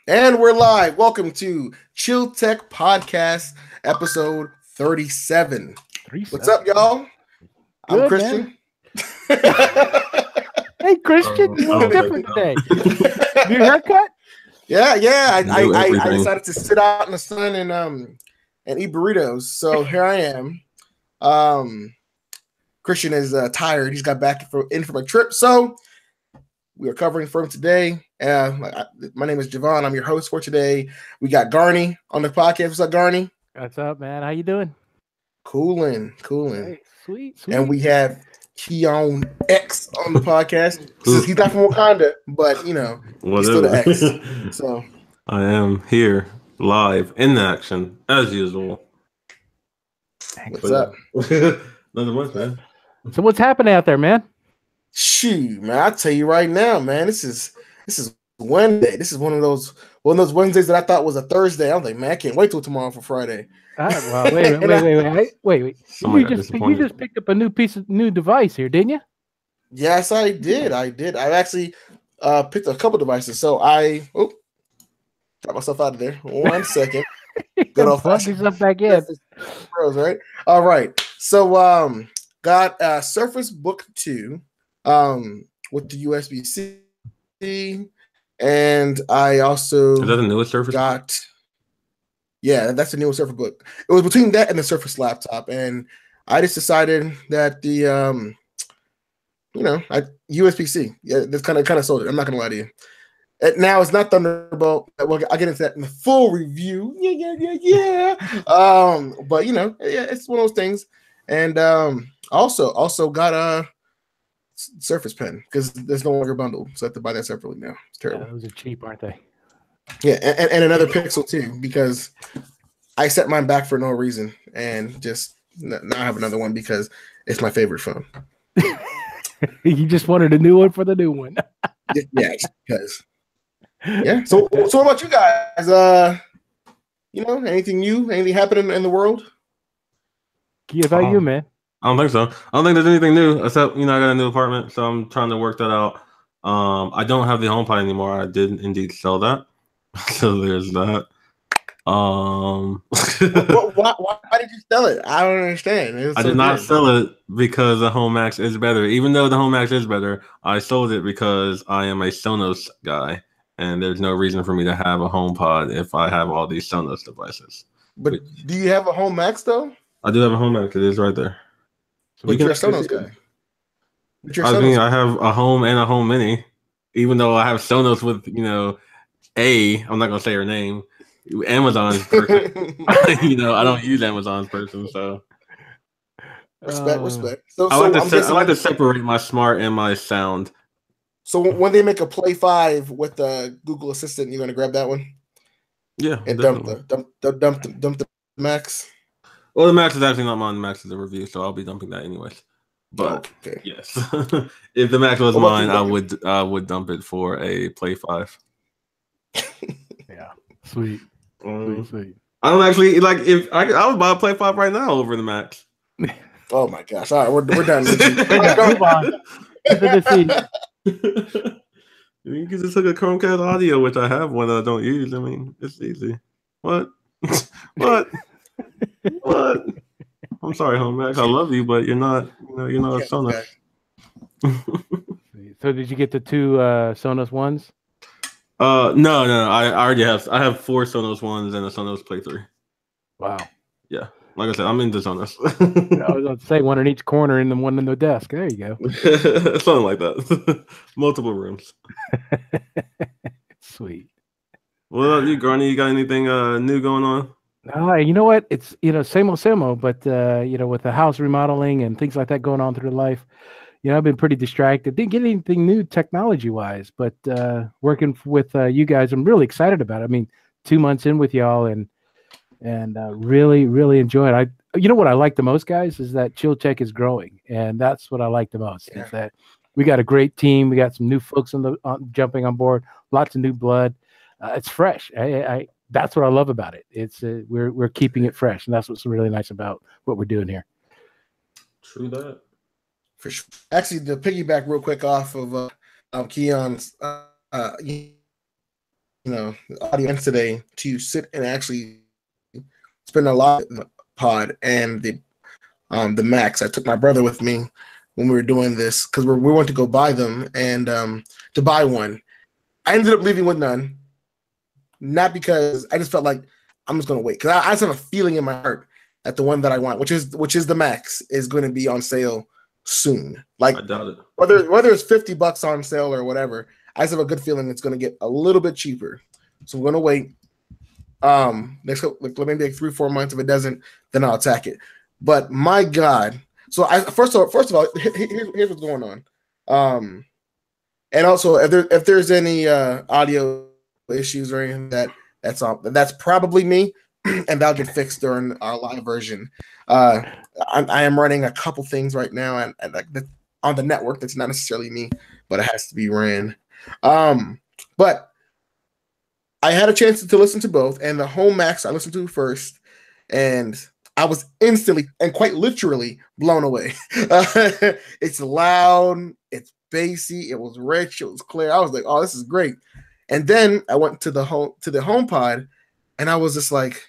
And we're live. Welcome to Chill Tech Podcast, episode 37. What's up, y'all? I'm Good, man. Christian. Hey, Christian, you look different today. New haircut? Yeah. I decided to sit out in the sun and eat burritos. So here I am. Christian is tired. He's got back in from a trip. So we are covering for him today. My name is Javon. I'm your host for today. We got Garney on the podcast. What's up, Garney? What's up, man? How you doing? Cooling. Hey, sweet. And we have Keon X on the podcast. He's not from Wakanda, but you know, he's still the X. So I am here live in action as usual. What's up? Nothing much, man. So what's happening out there, man? Shoot, man! I'll tell you right now, man. This is Wednesday. This is one of those Wednesdays that I thought was a Thursday. I was like, man, I can't wait till tomorrow for Friday. Well, wait. You just picked up a new device here, didn't you? Yes, I did. I actually picked a couple devices. So I got myself out of there. 1 second. Good old fashioned back in. Right. All right. So got Surface Book 2 with the USB-C, and I also is that the newest Surface? Yeah, that's the newest Surface Book. It was between that and the Surface laptop, and I just decided that the USB-C. Yeah, that's kind of sold it. I'm not gonna lie to you. Now it's not Thunderbolt. Well, I'll get into that in the full review. Yeah. But it's one of those things, and also got a Surface Pen because there's no longer bundled, so I have to buy that separately now. It's terrible. Yeah, those are cheap, aren't they? Yeah, and another Pixel too, because I set mine back for no reason, and just now I have another one because it's my favorite phone. You just wanted a new one for the new one. Yeah, because So what about you guys? Anything new? Anything happening in the world? How about you, man? I don't think so. I don't think there's anything new except I got a new apartment, so I'm trying to work that out. I don't have the HomePod anymore. I did indeed sell that, so there's that. Why did you sell it? I don't understand. I did not sell it because the Home Max is better. Even though the Home Max is better, I sold it because I am a Sonos guy, and there's no reason for me to have a HomePod if I have all these Sonos devices. But do you have a Home Max though? I do have a Home Max. It is right there. But you're a Sonos guy. I have a Home and a Home Mini, even though I have Sonos with I'm not gonna say her name. Amazon's person. I don't use Amazon's person, so respect. I like to separate my smart and my sound. So when they make a Play 5 with the Google Assistant, you're gonna grab that one? Yeah, and dump the Max. Well, the Max is actually not mine. The Max is a review, so I'll be dumping that anyways. But yes, if the Max was mine, I would dump it for a Play 5. Yeah, sweet. I don't actually if I would buy a Play 5 right now over the Max. Oh my gosh! All right, we're done. Move on. You can just hook a Chromecast audio, which I have one that I don't use. I mean, it's easy. What? What? I'm sorry, Home Max. I love you, but you're not a Sonos. So did you get the two Sonos ones? No. I already have. I have 4 Sonos ones and a Sonos Play 3. Wow. Yeah. Like I said, I'm into Sonos. I was going to say one in each corner and then one in the desk. There you go. Something like that. Multiple rooms. Sweet. What about you, Garney? You got anything new going on? You know what? It's same old, but with the house remodeling and things like that going on through life, I've been pretty distracted. Didn't get anything new technology wise, but working with you guys, I'm really excited about it. I mean, 2 months in with y'all and really, really enjoy it. What I like the most, guys, is that Chill Tech is growing, and that's what I like the most. Yeah. Is that we got a great team. We got some new folks jumping on board. Lots of new blood. It's fresh. That's what I love about it. It's we're keeping it fresh, and that's what's really nice about what we're doing here. True that. For sure. Actually, to piggyback real quick off of Keon's, audience today to sit and actually spend a lot in the pod and the Max. I took my brother with me when we were doing this because we went to go buy them and to buy one. I ended up leaving with none, not because I just felt like I'm just going to wait because I just have a feeling in my heart that the one that I want, which is the Max, is going to be on sale soon. Like, I doubt it. Whether it's $50 on sale or whatever, I just have a good feeling it's going to get a little bit cheaper. So I'm going to wait. Next, like maybe like 3-4 months. If it doesn't, then I'll attack it. But my God, so first of all, here's what's going on. And also if there's any audio issues or anything that's probably me, and that'll get fixed during our live version. I am running a couple things right now and on the network that's not necessarily me, but it has to be ran. But I had a chance to listen to both, and the Home Max I listened to first, and I was instantly and quite literally blown away. It's loud, it's bassy, it was rich, it was clear. I was like, oh, this is great. And then I went to the HomePod, and I was just like,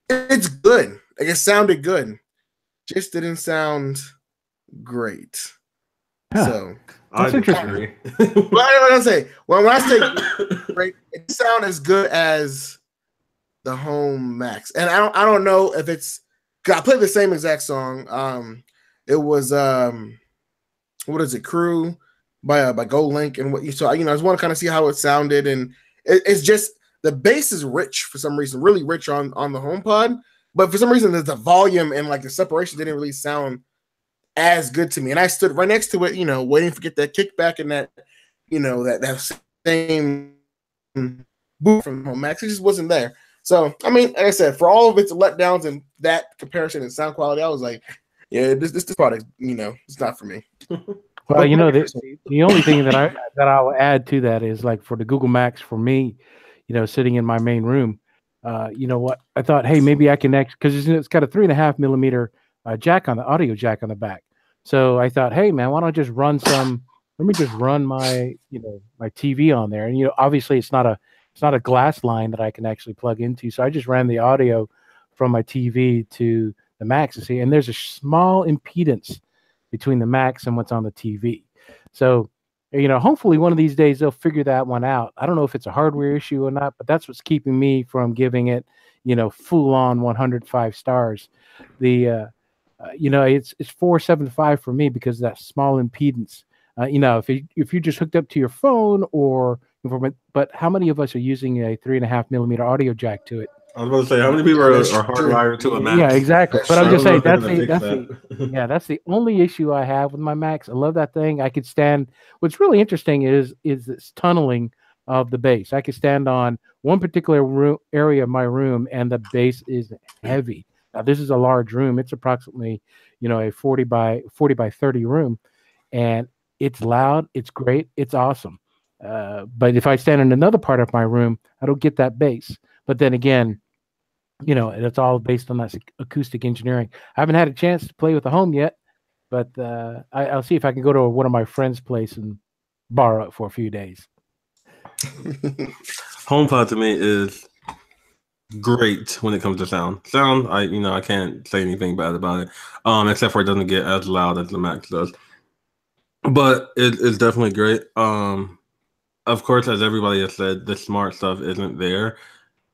it's good. Like, it sounded good, just didn't sound great. Huh. So that's interesting. When I say great, it sounds as good as the Home Max, and I don't know if it's. I played the same exact song. It was what is it, Crew by Gold Link, and what you saw. I just want to kind of see how it sounded, and it's just the bass is rich for some reason, really rich on the HomePod, but for some reason the volume and like the separation didn't really sound as good to me. And I stood right next to it, waiting to get that kickback and that, that same boot from Home Max. It just wasn't there. So, I mean, like I said, for all of its letdowns and that comparison and sound quality, I was like, yeah, this product, it's not for me. Well, the only thing that I will add to that is, like, for the Google Max, for me, sitting in my main room, what I thought, hey, maybe I can because it's got a 3.5 millimeter audio jack on the back. So I thought, hey man, why don't I just let me just run my my TV on there, and obviously it's not a glass line that I can actually plug into, so I just ran the audio from my TV to the Max and there's a small impedance between the Max and what's on the TV. So hopefully one of these days they'll figure that one out. I don't know if it's a hardware issue or not, but that's what's keeping me from giving it full on 105 stars. The it's 475 for me because of that small impedance. If you just hooked up to your phone but how many of us are using a 3.5 millimeter audio jack to it? I was about to say, how many people are hardwired to a Mac? Yeah, exactly. But I'm just saying that's the only issue I have with my Macs. I love that thing. I could stand. What's really interesting is this tunneling of the bass. I could stand on one particular area of my room, and the bass is heavy. Now, this is a large room. It's approximately, a 40 by 30 room, and it's loud. It's great. It's awesome. But if I stand in another part of my room, I don't get that bass. But then again, it's all based on that acoustic engineering. I haven't had a chance to play with the Home yet, but I'll see if I can go to one of my friend's place and borrow it for a few days. HomePod to me is great when it comes to sound. I can't say anything bad about it, except for it doesn't get as loud as the Max does. But it's definitely great. Of course, as everybody has said, the smart stuff isn't there.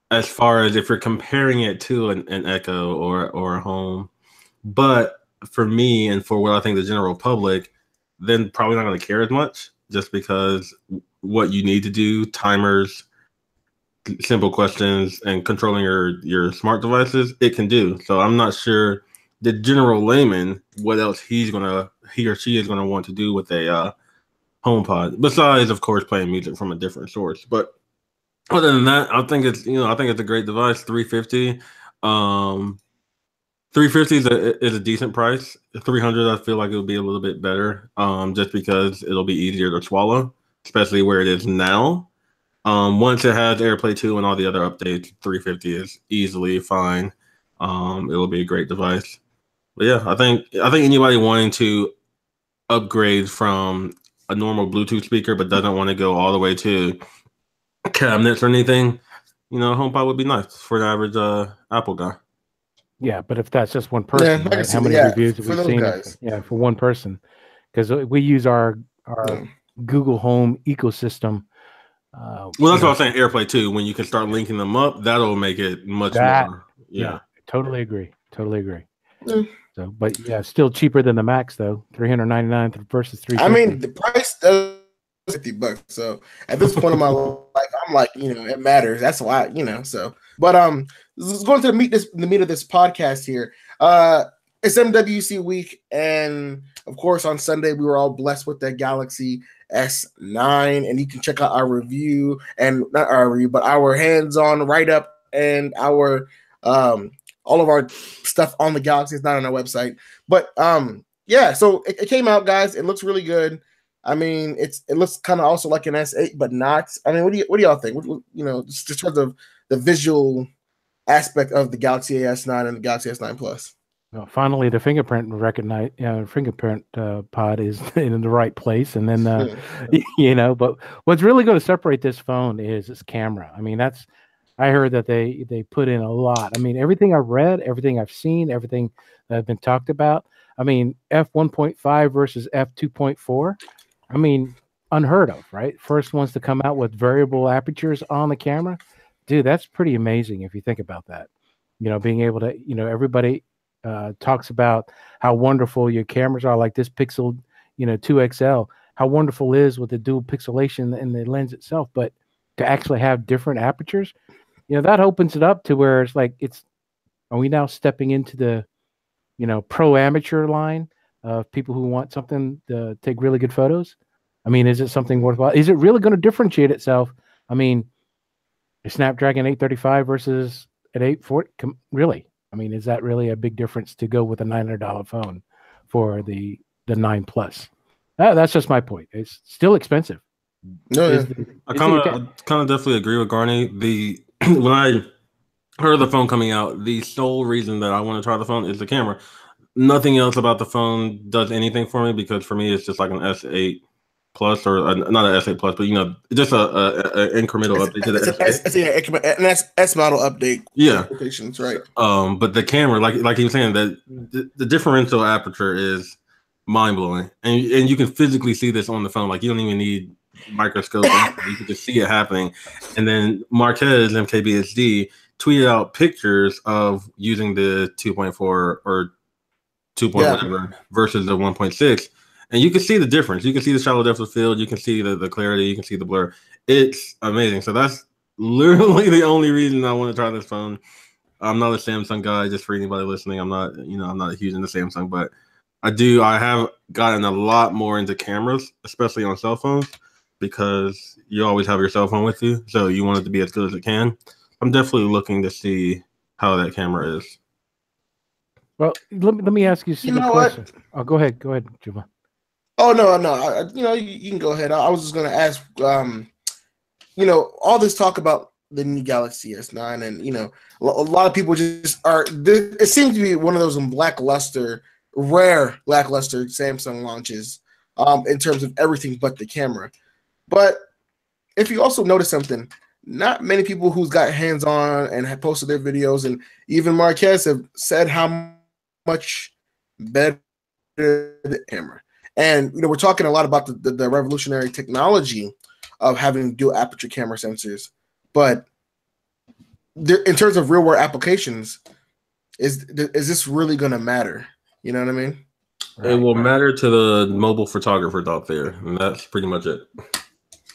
As far as if you're comparing it to an Echo or a Home, but for me and for what I think the general public, then probably not going to care as much, just because what you need to do, timers, simple questions, and controlling your smart devices, it can do. So I'm not sure the general layman what else he or she is gonna want to do with a HomePod, besides of course playing music from a different source. But other than that, I think it's a great device. $350. $350 is a decent price. $300, I feel like it would be a little bit better, just because it'll be easier to swallow, especially where it is now. Once it has AirPlay 2 and all the other updates, $350 is easily fine. It'll be a great device. But yeah, I think anybody wanting to upgrade from a normal Bluetooth speaker but doesn't want to go all the way to cabinets or anything, HomePod would be nice for the average Apple guy. Yeah, but if that's just one person, right? How many reviews have we seen? For one person, because we use our Google Home ecosystem. Well, that's what I was saying. AirPlay too. When you can start linking them up, that'll make it much more. Yeah, totally agree. Yeah. So, but yeah, still cheaper than the Max though. $399 versus $350. I mean, the price does $50. So at this point in my life, I'm like, it matters. That's why, So, but going to the meat of this podcast here. It's MWC week, and of course, on Sunday we were all blessed with the Galaxy S9, and you can check out our review, and not our review, but our hands-on write-up and our all of our stuff on the Galaxy is not on our website. But yeah, so it came out, guys. It looks really good. I mean, it looks kind of also like an S8, but not. I mean, what do y'all think? Just terms of the visual aspect of the Galaxy S9 and the Galaxy S9 Plus. Well, finally, the fingerprint pod is in the right place, and then but what's really going to separate this phone is its camera. I mean, I heard that they put in a lot. I mean, everything I've read, everything I've seen, everything that has been talked about. I mean, f1.5 versus f2.4. I mean, unheard of, right? First ones to come out with variable apertures on the camera. Dude, that's pretty amazing if you think about that. Being able to, everybody talks about how wonderful your cameras are, like this Pixel, 2XL, how wonderful it is with the dual pixelation in the lens itself. But to actually have different apertures, that opens it up to where it's like, are we now stepping into the, pro amateur line of people who want something to take really good photos? I mean, is it something worthwhile? Is it really going to differentiate itself? I mean, a Snapdragon 835 versus an 840, really? I mean, is that really a big difference to go with a $900 phone for the 9 Plus? That's just my point. It's still expensive. No, I kind of definitely agree with Garney. When I heard the phone coming out, the sole reason that I want to try the phone is the camera. Nothing else about the phone does anything for me, because for me it's just like an S8 Plus, or not an S8 Plus, but just a incremental update to the an S model update. Yeah, right. But the camera, like you were saying, that the differential aperture is mind blowing, and you can physically see this on the phone. Like, you don't even need microscope. You can just see it happening. And then Marquez MKBHD tweeted out pictures of using the 2.4 or 2. Whatever versus the 1.6. And you can see the difference. You can see the shallow depth of field. You can see the clarity. You can see the blur. It's amazing. So that's literally the only reason I want to try this phone. I'm not a Samsung guy, just for anybody listening. I'm not huge into Samsung, but I have gotten a lot more into cameras, especially on cell phones, because you always have your cell phone with you. So you want it to be as good as it can. I'm definitely looking to see how that camera is. Well, let me ask you a question. Oh, go ahead, Juma. Oh no. You can go ahead. I was just going to ask. All this talk about the new Galaxy S9, and a lot of people just are. It seems to be one of those rare lackluster Samsung launches, in terms of everything but the camera. But if you also notice something, not many people who's got hands on and have posted their videos, and even Marquez, have said how much better the camera. And we're talking a lot about the revolutionary technology of having dual aperture camera sensors, but in terms of real world applications, is this really going to matter? You know what I mean? It will matter to the mobile photographers out there, and that's pretty much it.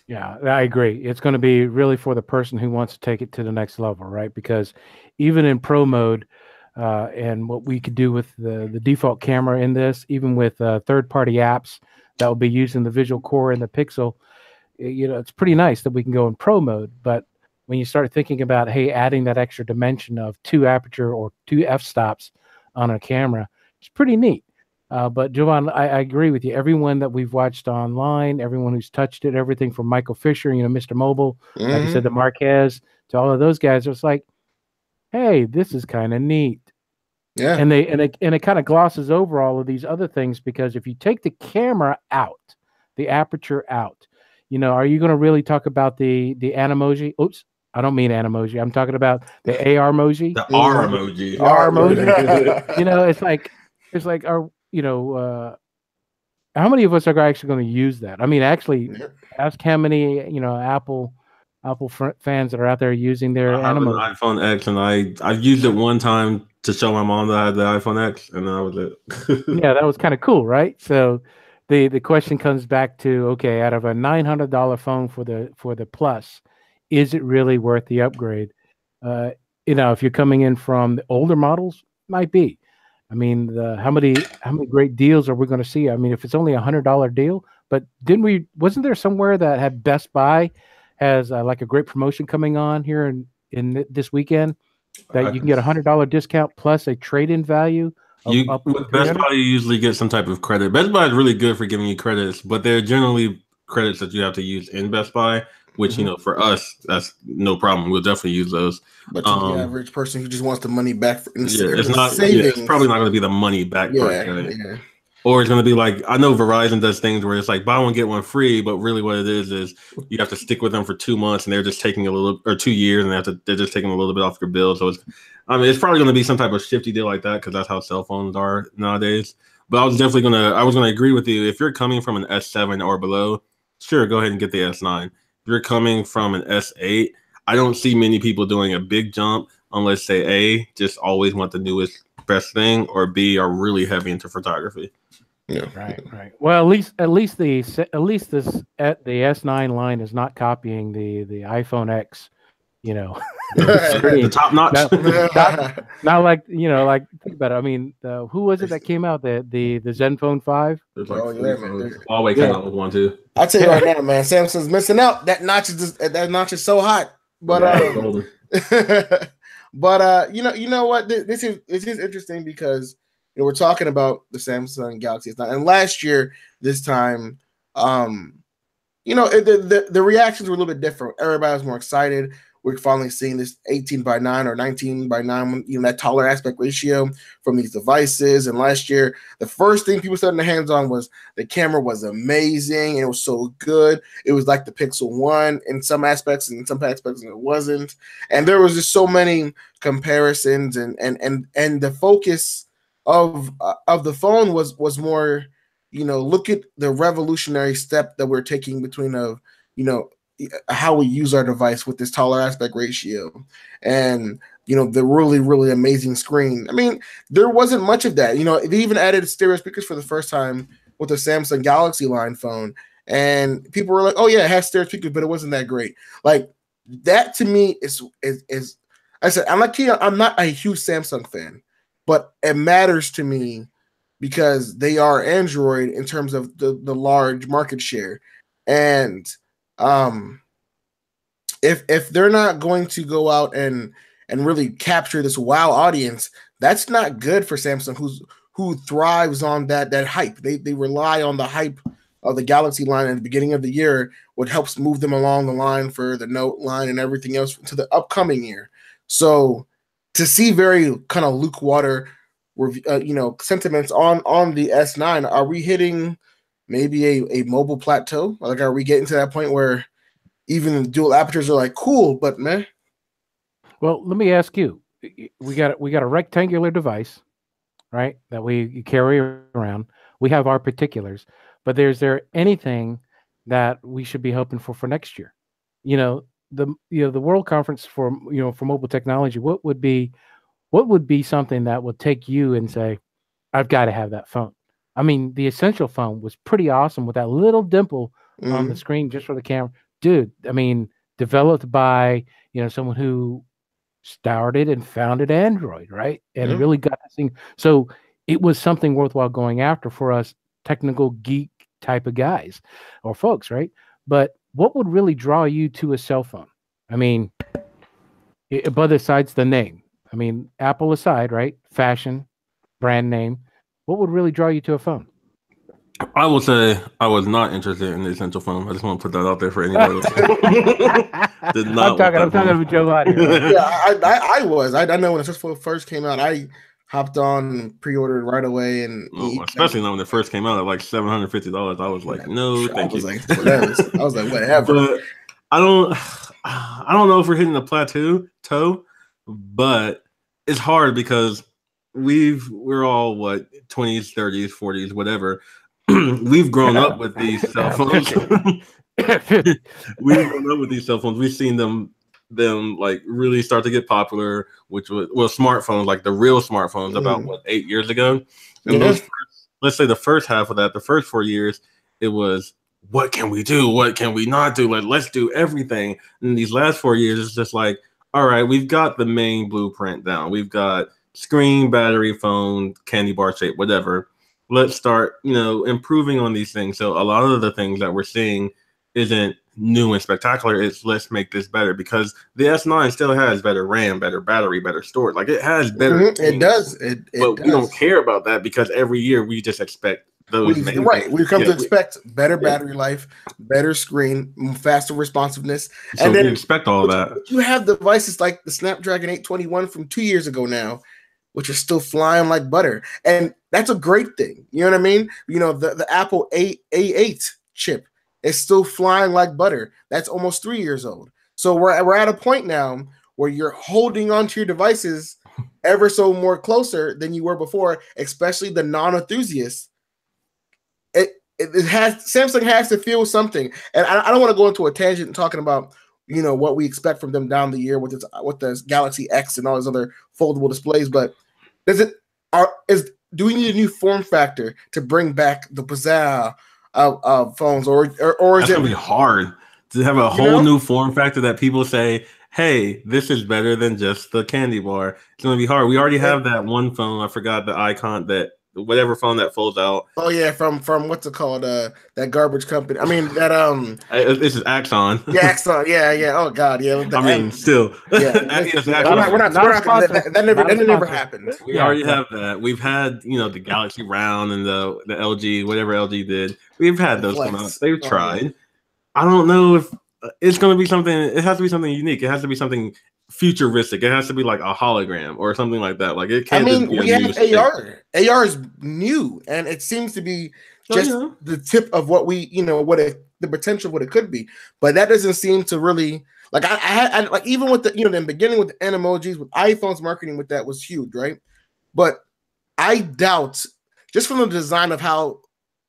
Yeah, I agree. It's going to be really for the person who wants to take it to the next level, right? Because even in pro mode, and what we could do with the default camera in this, even with third-party apps that will be using the visual core and the pixel, it's pretty nice that we can go in pro mode. But when you start thinking about, hey, adding that extra dimension of 2 aperture or 2 f-stops on a camera, it's pretty neat. But Jovan, I agree with you. Everyone that we've watched online, everyone who's touched it, everything from Michael Fisher, Mr. Mobile, like you said, the Marquez, to all of those guys, it's like, hey, this is kind of neat. Yeah. And it kind of glosses over all of these other things, because if you take the camera out, the aperture out, You know, are you going to really talk about the Animoji? Oops, I don't mean Animoji. I'm talking about the AR emoji. The R emoji. The R emoji. You know, it's like, are you know, how many of us are actually going to use that? I mean, actually, ask how many Apple fans that are out there using their I have an iPhone X, and I used it one time to show my mom that I had the iPhone X, and that was it. Yeah, that was kind of cool, right? So the question comes back to, okay, out of a $900 phone for the Plus, is it really worth the upgrade? If you're coming in from the older models, might be. I mean, how many great deals are we going to see? I mean, if it's only $100 deal, but wasn't there somewhere that had Best Buy has like a great promotion coming on here in this weekend that you can get $100 discount plus a trade-in value? With Best Buy, you usually get some type of credit. Best Buy is really good for giving you credits, but they're generally credits that you have to use in Best Buy, which, for us, that's no problem. We'll definitely use those. But to the average person who just wants the money back, it's probably not going to be the money back part. Yeah. Or it's going to be like, I know Verizon does things where it's like buy one, get one free, but really what it is you have to stick with them for 2 months and they're just taking or 2 years and they're just taking a little bit off your bill. So it's probably going to be some type of shifty deal like that because that's how cell phones are nowadays. But I was going to agree with you. If you're coming from an S7 or below, sure, go ahead and get the S9. If you're coming from an S8, I don't see many people doing a big jump unless they A, just always want the newest best thing, or B, are really heavy into photography. Yeah. Right. Well, at least the S9 line is not copying the iPhone X. The top notch. Not like think about it. I mean, who was it that came out? The Zenfone 5. Huawei came out with one too. I'll tell you right now, man. Samsung's missing out. That notch is so hot. But you know what? This is interesting because we're talking about the Samsung Galaxy S9, and last year this time, the reactions were a little bit different. Everybody was more excited. We're finally seeing this 18:9 or 19:9, that taller aspect ratio from these devices. And last year, the first thing people started their hands on was the camera was amazing. And it was so good. It was like the Pixel 1 in some aspects, and in some aspects it wasn't. And there was just so many comparisons, and the focus of the phone was more, look at the revolutionary step that we're taking between how we use our device with this taller aspect ratio and the really, really amazing screen. I mean, there wasn't much of that. They even added stereo speakers for the first time with the Samsung Galaxy line phone, and people were like, oh yeah, it has stereo speakers, but it wasn't that great. Like, that to me is I said, I'm not a huge Samsung fan, but it matters to me because they are Android in terms of the large market share. And if they're not going to go out and really capture this wow audience, that's not good for Samsung, who thrives on that hype. They rely on the hype of the Galaxy line at the beginning of the year, what helps move them along the line for the Note line and everything else to the upcoming year. So to see very kind of lukewater sentiments on the S9, are we hitting maybe a mobile plateau? Like, are we getting to that point where even the dual apertures are like cool, but meh? Well, let me ask you. We got a rectangular device, right, that we carry around. We have our particulars, but is there anything that we should be hoping for next year? The World Conference for mobile technology. What would be something that would take you and say, I've got to have that phone? I mean, the Essential phone was pretty awesome with that little dimple on the screen just for the camera. Dude, I mean, developed by, someone who started and founded Android, right? And really got this thing. So it was something worthwhile going after for us technical geek type of guys or folks, right? But what would really draw you to a cell phone? I mean, but besides the name, I mean, Apple aside, right? Fashion, brand name. What would really draw you to a phone? I will say I was not interested in the Essential phone. I just want to put that out there for anybody. I'm talking about Joe Lottie. Yeah, I was. I know when the Essential phone first came out, I hopped on and pre-ordered right away. And especially when it first came out at like $750, I was like, no, thank you. I was like, whatever. But I don't know if we're hitting a plateau, but it's hard because we're all what 20s, 30s, 40s, whatever. We've grown up with these cell phones. We've grown up with these cell phones. We've seen them like really start to get popular, which was smartphones, like the real smartphones, about 8 years ago. And those let's say the first half of that, the first 4 years, it was what can we do? What can we not do? Like let's do everything. And these last 4 years, it's just like, all right, we've got the main blueprint down. We've got screen, battery, phone, candy bar shape, whatever. Let's start, improving on these things. So a lot of the things that we're seeing isn't new and spectacular. It's let's make this better, because the S9 still has better RAM, better battery, better storage. Like it has better. It does. But we don't care about that because every year we just expect those. We've come to expect better battery life, better screen, faster responsiveness, and then we expect all that. You have devices like the Snapdragon 821 from 2 years ago now, which are still flying like butter, and that's a great thing. You know what I mean? The Apple A8 chip is still flying like butter. That's almost 3 years old. So we're at a point now where you're holding onto your devices ever so more closer than you were before, especially the non-enthusiasts. Samsung has to feel something, and I don't want to go into a tangent talking about what we expect from them down the year with the Galaxy X and all those other foldable displays, but do we need a new form factor to bring back the pizzazz of phones, or is it gonna be hard to have a whole new form factor that people say, hey, this is better than just the candy bar? It's gonna be hard. We already have that one phone, I forgot the icon, that whatever phone that folds out. Oh yeah, from what's it called? That garbage company. I mean that this is Axon. Yeah, Axon. Yeah. Oh god, yeah. Still. Yeah. We're not that never happened. We already have that. We've had, the Galaxy Round and the LG, whatever LG did. We've had those come out. They've tried. Yeah. I don't know if it's going to be something. It has to be something unique. It has to be something futuristic. It has to be like a hologram or something like that. Like it can't. We have AR. AR is new, and it seems to be just the tip of what we, the potential of what it could be. But that doesn't seem to really like. I like even with the the beginning with the emojis, with iPhone's marketing with that was huge, right? But I doubt, just from the design of how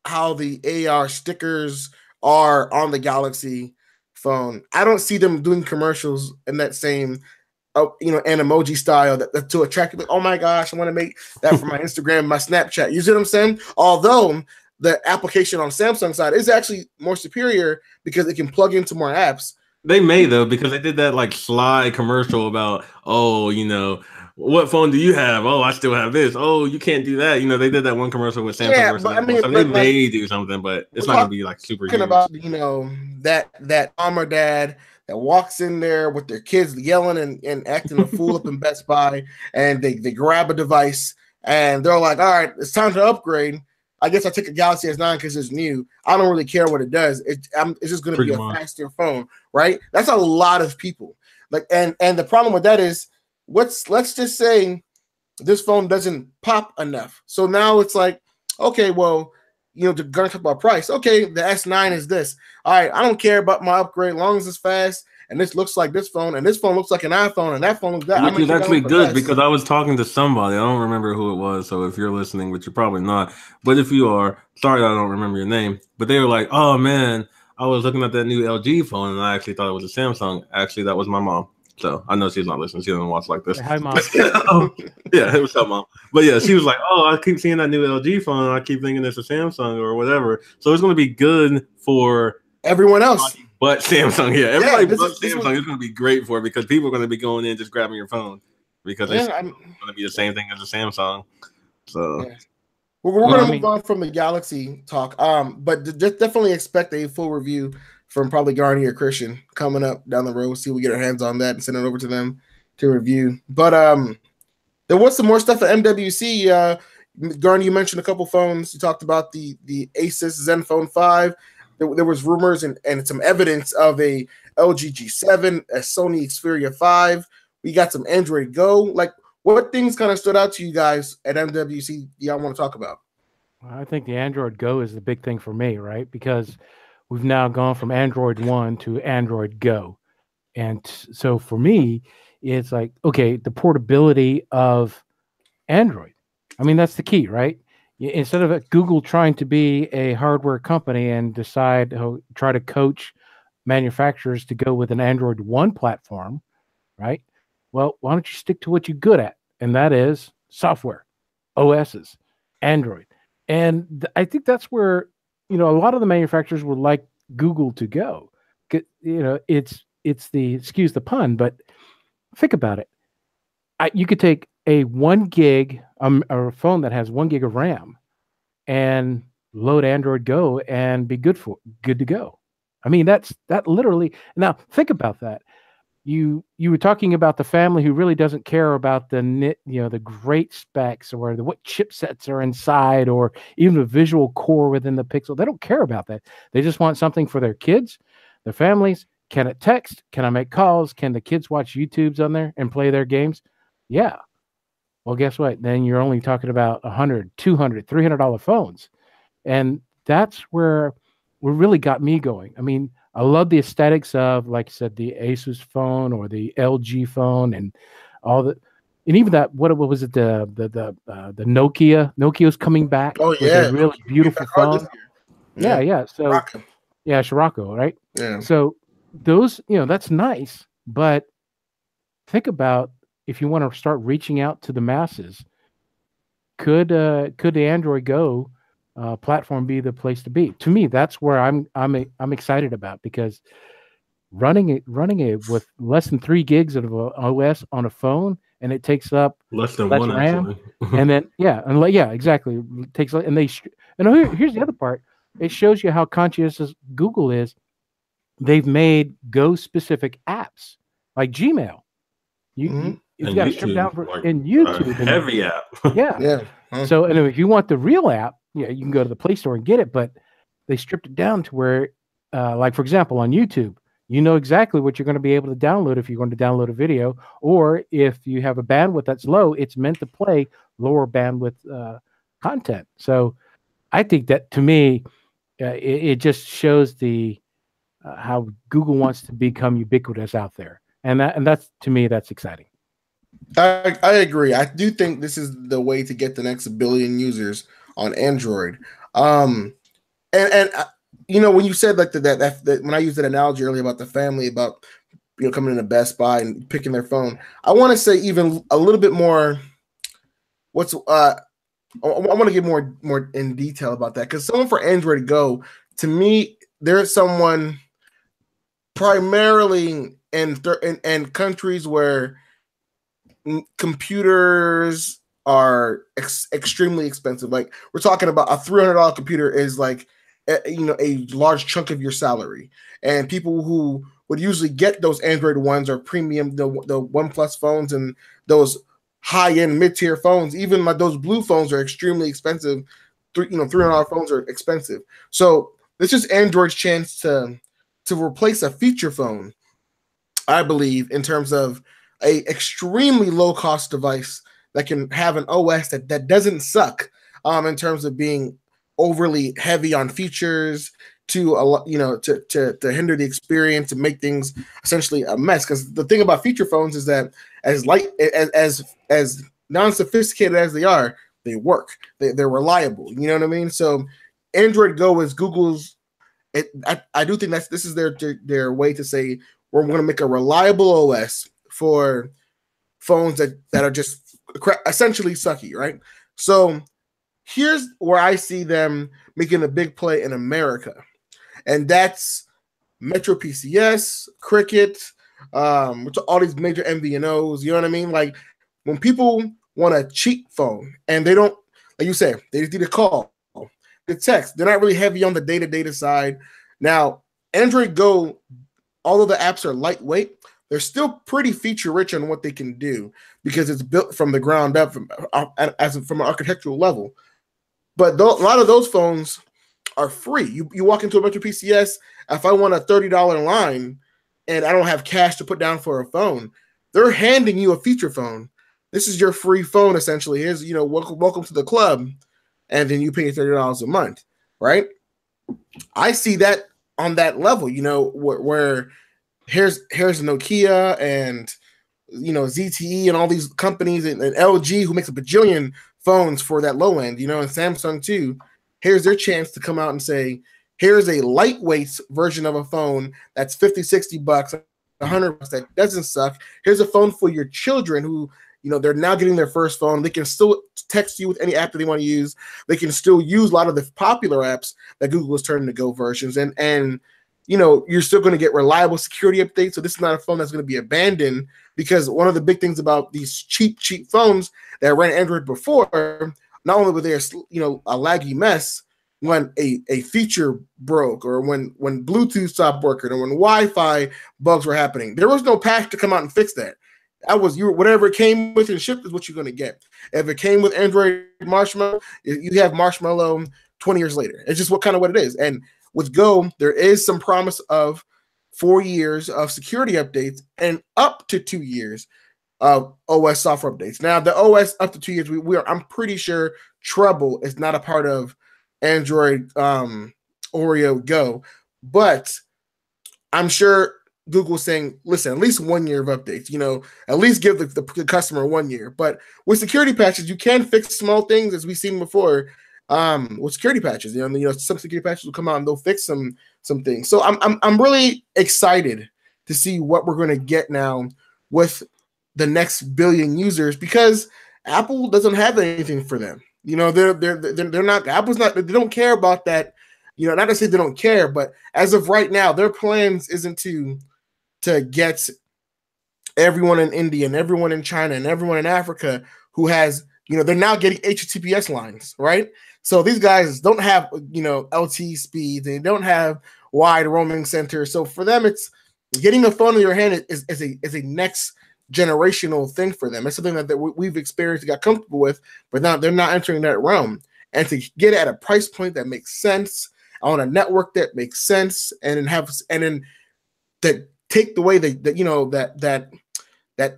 the AR stickers are on the Galaxy phone, I don't see them doing commercials in that same an emoji style that to attract you. Like, oh my gosh, I want to make that for my Instagram, my Snapchat. You see what I'm saying? Although the application on Samsung side is actually more superior because it can plug into more apps. They may though, because they did that like sly commercial about, what phone do you have? Oh, I still have this. Oh, you can't do that. They did that one commercial with Samsung. Yeah, but so they may do something, but it's not gonna be like super huge. About that mom or dad that walks in there with their kids yelling and acting a fool up in Best Buy, and they grab a device and they're like, all right, it's time to upgrade. I guess I take a Galaxy S9 because it's new. I don't really care what it does. It's just going to be a faster phone, right? That's a lot of people. Like, and the problem with that is, let's just say this phone doesn't pop enough. So now it's like, okay, well, they're going to talk about price. Okay, the S9 is this. All right, I don't care about my upgrade as long as it's fast and this looks like this phone and this phone looks like an iPhone and that phone looks that. Which is actually good because I was talking to somebody. I don't remember who it was. So if you're listening, which you're probably not, but if you are, sorry I don't remember your name. But they were like, oh man, I was looking at that new LG phone and I actually thought it was a Samsung. Actually, that was my mom. So I know she's not listening. She doesn't watch like this. Hi, Mom. Yeah, it was her mom. But yeah, she was like, oh, I keep seeing that new LG phone. And I keep thinking it's a Samsung or whatever. So it's going to be good for everyone else. But Samsung, everybody but Samsung is going to be great for it because people are going to be going in just grabbing your phone because it's going to be the same thing as a Samsung. So we're going to move on from the Galaxy talk. But definitely expect a full review from probably Garni or Christian coming up down the road. See if we get our hands on that and send it over to them to review. But there was some more stuff at MWC. Garni, you mentioned a couple phones. You talked about the Asus Zenfone 5. There was rumors and some evidence of a LG G7, a Sony Xperia 5. We got some Android Go. Like, what things kind of stood out to you guys at MWC y'all want to talk about? I think the Android Go is the big thing for me, right? Because we've now gone from Android One to Android Go. And so for me, it's like, okay, the portability of Android. I mean, that's the key, right? Instead of Google trying to be a hardware company and try to coach manufacturers to go with an Android One platform, right? Well, why don't you stick to what you're good at? And that is software, OSs, Android. And I think that's where, a lot of the manufacturers would like Google to go. It's the, excuse the pun, but think about it. You could take a 1 gig, or a phone that has 1 gig of RAM and load Android Go and be good to go. I mean, that literally, now think about that. You were talking about the family who really doesn't care about the great specs or what chipsets are inside or even the visual core within the Pixel. They don't care about that. They just want something for their kids, their families. Can it text? Can I make calls? Can the kids watch YouTubes on there and play their games? Yeah. Well, guess what? Then you're only talking about $100, $200, $300 phones. And that's where really got me going. I mean, I love the aesthetics of, like I said, the Asus phone or the LG phone and all that. And even that, what was it? The Nokia. Nokia's coming back. Oh, yeah. With a really beautiful phone. Yeah. So, yeah, Scirocco, right? Yeah. So those, that's nice. But think about, if you want to start reaching out to the masses, could the Android Go platform be the place to be? To me, that's where I'm excited about, because running it with less than 3 gigs of OS on a phone, and it takes up less than one RAM, actually. and then exactly, it takes, and here's the other part. It shows you how conscientious Google is. They've made Go specific apps like Gmail. You've got to strip down in YouTube. Heavy app. Yeah. So, and if you want the real app, you can go to the Play Store and get it. But they stripped it down to where, like, for example, on YouTube, you know exactly what you're going to be able to download if you're going to download a video. Or if you have a bandwidth that's low, it's meant to play lower bandwidth content. So I think that, to me, it just shows how Google wants to become ubiquitous out there. And that's, to me, that's exciting. I agree. I do think this is the way to get the next billion users on Android. And when you said like that when I used that analogy earlier about the family, about coming into Best Buy and picking their phone, I want to say even a little bit more. I want to get more in detail about that, because someone for Android Go, to me, there's someone primarily in countries where computers are extremely expensive. Like, we're talking about a $300 computer is like a large chunk of your salary, and people who would usually get those Android ones or premium, the OnePlus phones and those high-end mid-tier phones, even like those blue phones, are extremely expensive. $300 phones are expensive. So this is Android's chance to replace a feature phone, I believe, in terms of a extremely low-cost device that can have an OS that doesn't suck, in terms of being overly heavy on features to hinder the experience and make things essentially a mess. Because the thing about feature phones is that as non-sophisticated as they are, they work. They're reliable. You know what I mean? So Android Go is Google's. I do think this is their way to say, we're going to make a reliable OS for phones that are just essentially sucky, right? So here's where I see them making a big play in America, and that's Metro PCS, Cricket, all these major MVNOs. You know what I mean? Like, when people want a cheap phone and they don't, like you say, they just need a call, the text. They're not really heavy on the data side. Now, Android Go, although the apps are lightweight, they're still pretty feature rich on what they can do, because it's built from the ground up from an architectural level. But a lot of those phones are free. You walk into a Metro PCS, if I want a $30 line and I don't have cash to put down for a phone, they're handing you a feature phone. this is your free phone essentially. Here's, you know, welcome to the club, and then you pay $30 a month, right? I see that on that level, you know, where here's Nokia and, you know, ZTE and all these companies and LG who makes a bajillion phones for that low end, you know, and Samsung too. Here's their chance to come out and say, here's a lightweight version of a phone that's 50, 60 bucks, 100 bucks that doesn't suck. Here's a phone for your children who, you know, they're now getting their first phone. They can still text you with any app that they want to use. They can still use a lot of the popular apps that Google is turning to Go versions. And you know, you're still going to get reliable security updates. So this is not a phone that's going to be abandoned, because one of the big things about these cheap phones that ran Android before, not only were they a, you know, a laggy mess when a feature broke, or when Bluetooth stopped working, or when Wi-Fi bugs were happening, there was no patch to come out and fix that. That was whatever it came with and shipped is what you're going to get. If it came with Android Marshmallow, you have Marshmallow 20 years later. It's just what it is. And with Go, there is some promise of 4 years of security updates and up to 2 years of OS software updates. Now, the OS up to 2 years, I'm pretty sure Trouble is not a part of Android Oreo Go, but I'm sure Google's saying, listen, at least 1 year of updates, you know, at least give the customer 1 year. But with security patches, you can fix small things, as we've seen before. With security patches, you know, some security patches will come out and they'll fix some things. So I'm really excited to see what we're going to get now with the next billion users, because Apple doesn't have anything for them. You know, they're not, Apple's not, they don't care about that. You know, not to say they don't care, but as of right now, their plans isn't to get everyone in India and everyone in China and everyone in Africa who has, you know, they're now getting HTTPS lines, right? So these guys don't have, you know, LTE speed. They don't have wide roaming centers. So for them, it's getting a phone in your hand is a next generational thing for them. It's something that we've experienced and got comfortable with, but now they're not entering that realm. And to get it at a price point that makes sense on a network that makes sense, and then that take away you know, that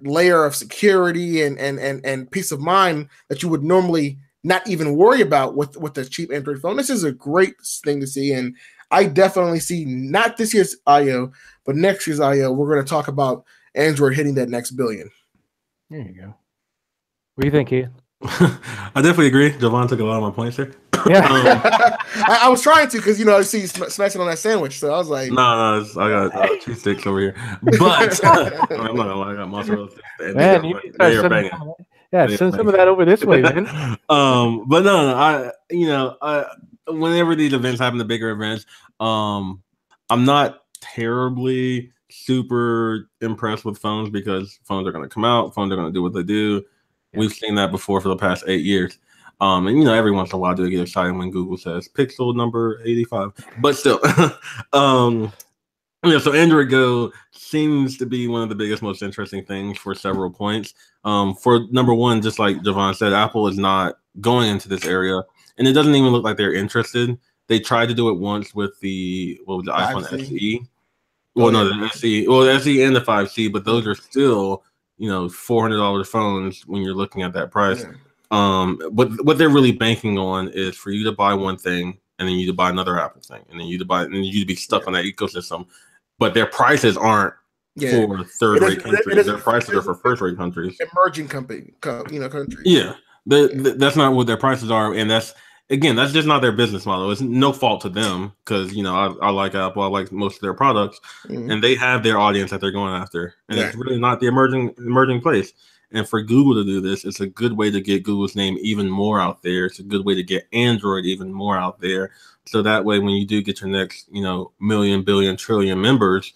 layer of security and peace of mind that you would normally not even worry about with the cheap Android phone. This is a great thing to see, and I definitely see not this year's I/O, but next year's I/O. We're going to talk about Android hitting that next billion. There you go. What do you think, Ian? I definitely agree. Javon took a lot of my points there. Yeah, I was trying to, because, you know, I see you smashing on that sandwich, so I was like, no, I got cheese sticks over here, but I'm not gonna lie, I got mozzarella sticks. Man, send some of that over this way, man. But no, whenever these events happen, the bigger events, I'm not terribly super impressed with phones, because phones are going to come out, phones are going to do what they do. Yeah. We've seen that before for the past 8 years. And you know, every once in a while they get excited when Google says Pixel number 85, but still, yeah. So Android Go seems to be one of the biggest, most interesting things for several points. For number one, just like Javon said, Apple is not going into this area, and it doesn't even look like they're interested. They tried to do it once with the iPhone SE. Well, no, the SE. Well, the SE and the 5C, but those are still, you know, $400 phones when you're looking at that price. Yeah. But what they're really banking on is for you to buy one thing, and then you to buy another Apple thing, and then you to be stuck on that ecosystem. But their prices aren't for third-rate countries. Their prices are for first-rate countries, emerging countries. Yeah, that's not what their prices are, and that's just not their business model. It's no fault to them, because, you know, I like Apple, I like most of their products, and they have their audience that they're going after, and it's really not the emerging place. And for Google to do this, it's a good way to get Google's name even more out there. It's a good way to get Android even more out there. So that way, when you do get your next, you know, million, billion, trillion members,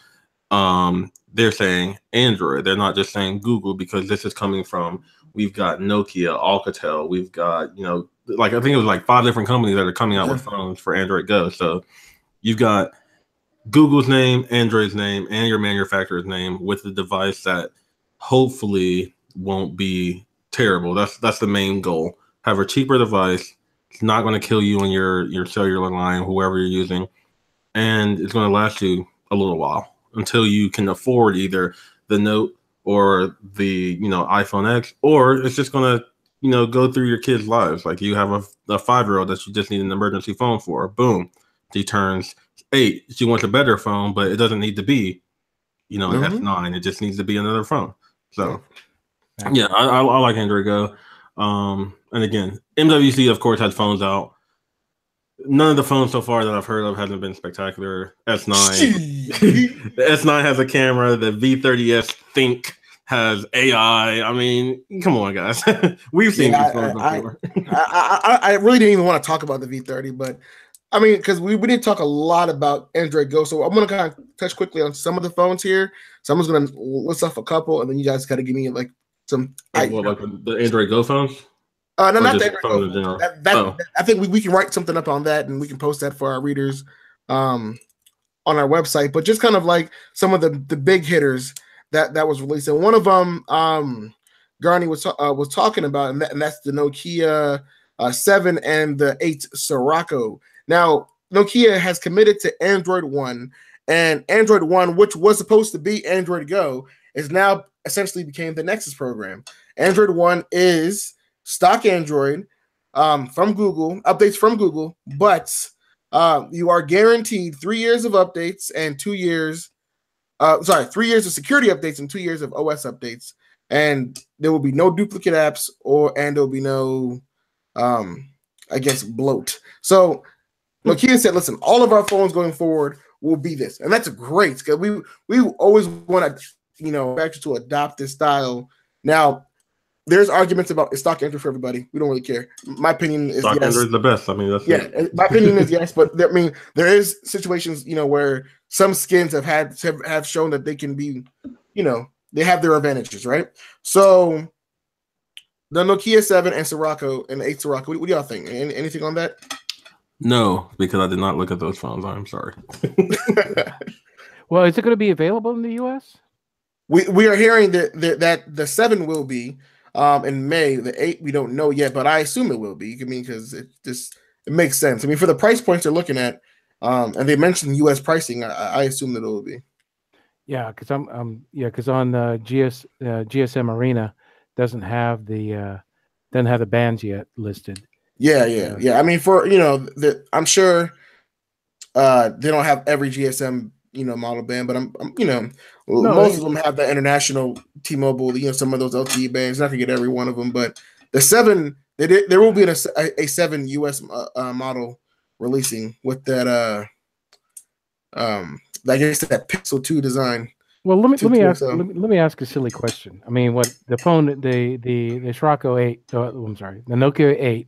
they're saying Android. They're not just saying Google, because this is coming from, we've got Nokia, Alcatel, we've got, you know, like, I think it was like 5 different companies that are coming out with phones for Android Go. So you've got Google's name, Android's name, and your manufacturer's name with the device that hopefully won't be terrible. That's the main goal. Have a cheaper device. It's not going to kill you on your cellular line, whoever you're using, and it's going to last you a little while until you can afford either the Note or the iPhone X, or it's just gonna go through your kids' lives. Like you have a 5-year-old that you just need an emergency phone for. Boom, she turns 8. She wants a better phone, but it doesn't need to be an S9. It just needs to be another phone. So yeah, I like Android Go. And again, MWC of course had phones out. None of the phones so far that I've heard of hasn't been spectacular. S9, the S9 has a camera. The V30s Think has AI. I mean, come on, guys. We've seen these phones before. I really didn't even want to talk about the V30, but I mean, because we didn't talk a lot about Android Go, so I'm going to kind of touch quickly on some of the phones here. So I'm just going to list off a couple, and then you guys got to give me like some. Like the Android Go phones? No, not the Android Go. I think we can write something up on that, and we can post that for our readers on our website. But just kind of like some of the big hitters that was released, and one of them, Garni was talking about, and that's the Nokia 7 and the 8 Sirocco. Now, Nokia has committed to Android One, and Android One, which was supposed to be Android Go, is now essentially became the Nexus program. Android One is stock Android from Google, updates from Google, but you are guaranteed 3 years of updates and 2 years. 3 years of security updates and 2 years of OS updates, and there will be no duplicate apps, and there will be no, bloat. So Nokia said, "Listen, all of our phones going forward will be this," and that's great because we always want to, actually to adopt this style. Now, there's arguments about stock Android for everybody. We don't really care. My opinion is stock Android is the best. I mean, that's my opinion is yes, but I mean, there is situations, where some skins have shown that they can be, they have their advantages, right? So the Nokia 7 and Sirocco and 8 Sirocco, what do y'all think? Anything on that? No, because I did not look at those phones. I'm sorry. Well, is it going to be available in the U.S.? We are hearing that the 7 will be in May. The 8 we don't know yet, but I assume it will be. I mean, because it makes sense. I mean, for the price points they're looking at, and they mentioned U.S. pricing, I assume that it will be. Yeah, because because on the GSM Arena doesn't have the bands yet listed. Yeah. I mean, for I'm sure they don't have every GSM model band, but most of them have the international T-Mobile. Some of those LTE bands. Not to get every one of them, but the 7 there will be a 7 US model releasing with that I guess that Pixel 2 design. Well, let me ask a silly question. I mean, what the phone the Sirocco 8, I'm sorry, the Nokia 8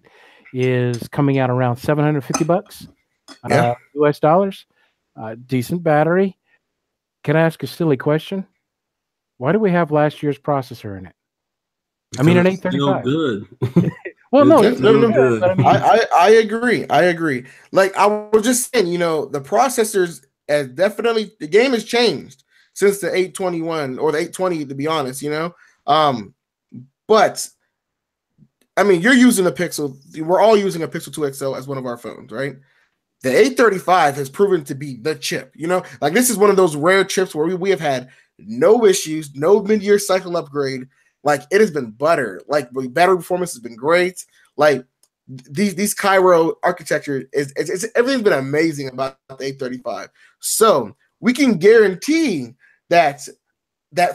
is coming out around $750 US dollars. Decent battery. Can I ask a silly question? Why do we have last year's processor in it? I mean, an 835. Good. Well, no, good. I agree. Like I was just saying, the processors as definitely the game has changed since the 821 or the 820, to be honest. But I mean, you're using a Pixel. We're all using a Pixel 2 XL as one of our phones, right? The 835 has proven to be the chip. Like this is one of those rare chips where we have had no issues, no mid-year cycle upgrade. Like it has been butter. Like battery performance has been great. Like these Cairo architecture it's everything's been amazing about the 835. So we can guarantee that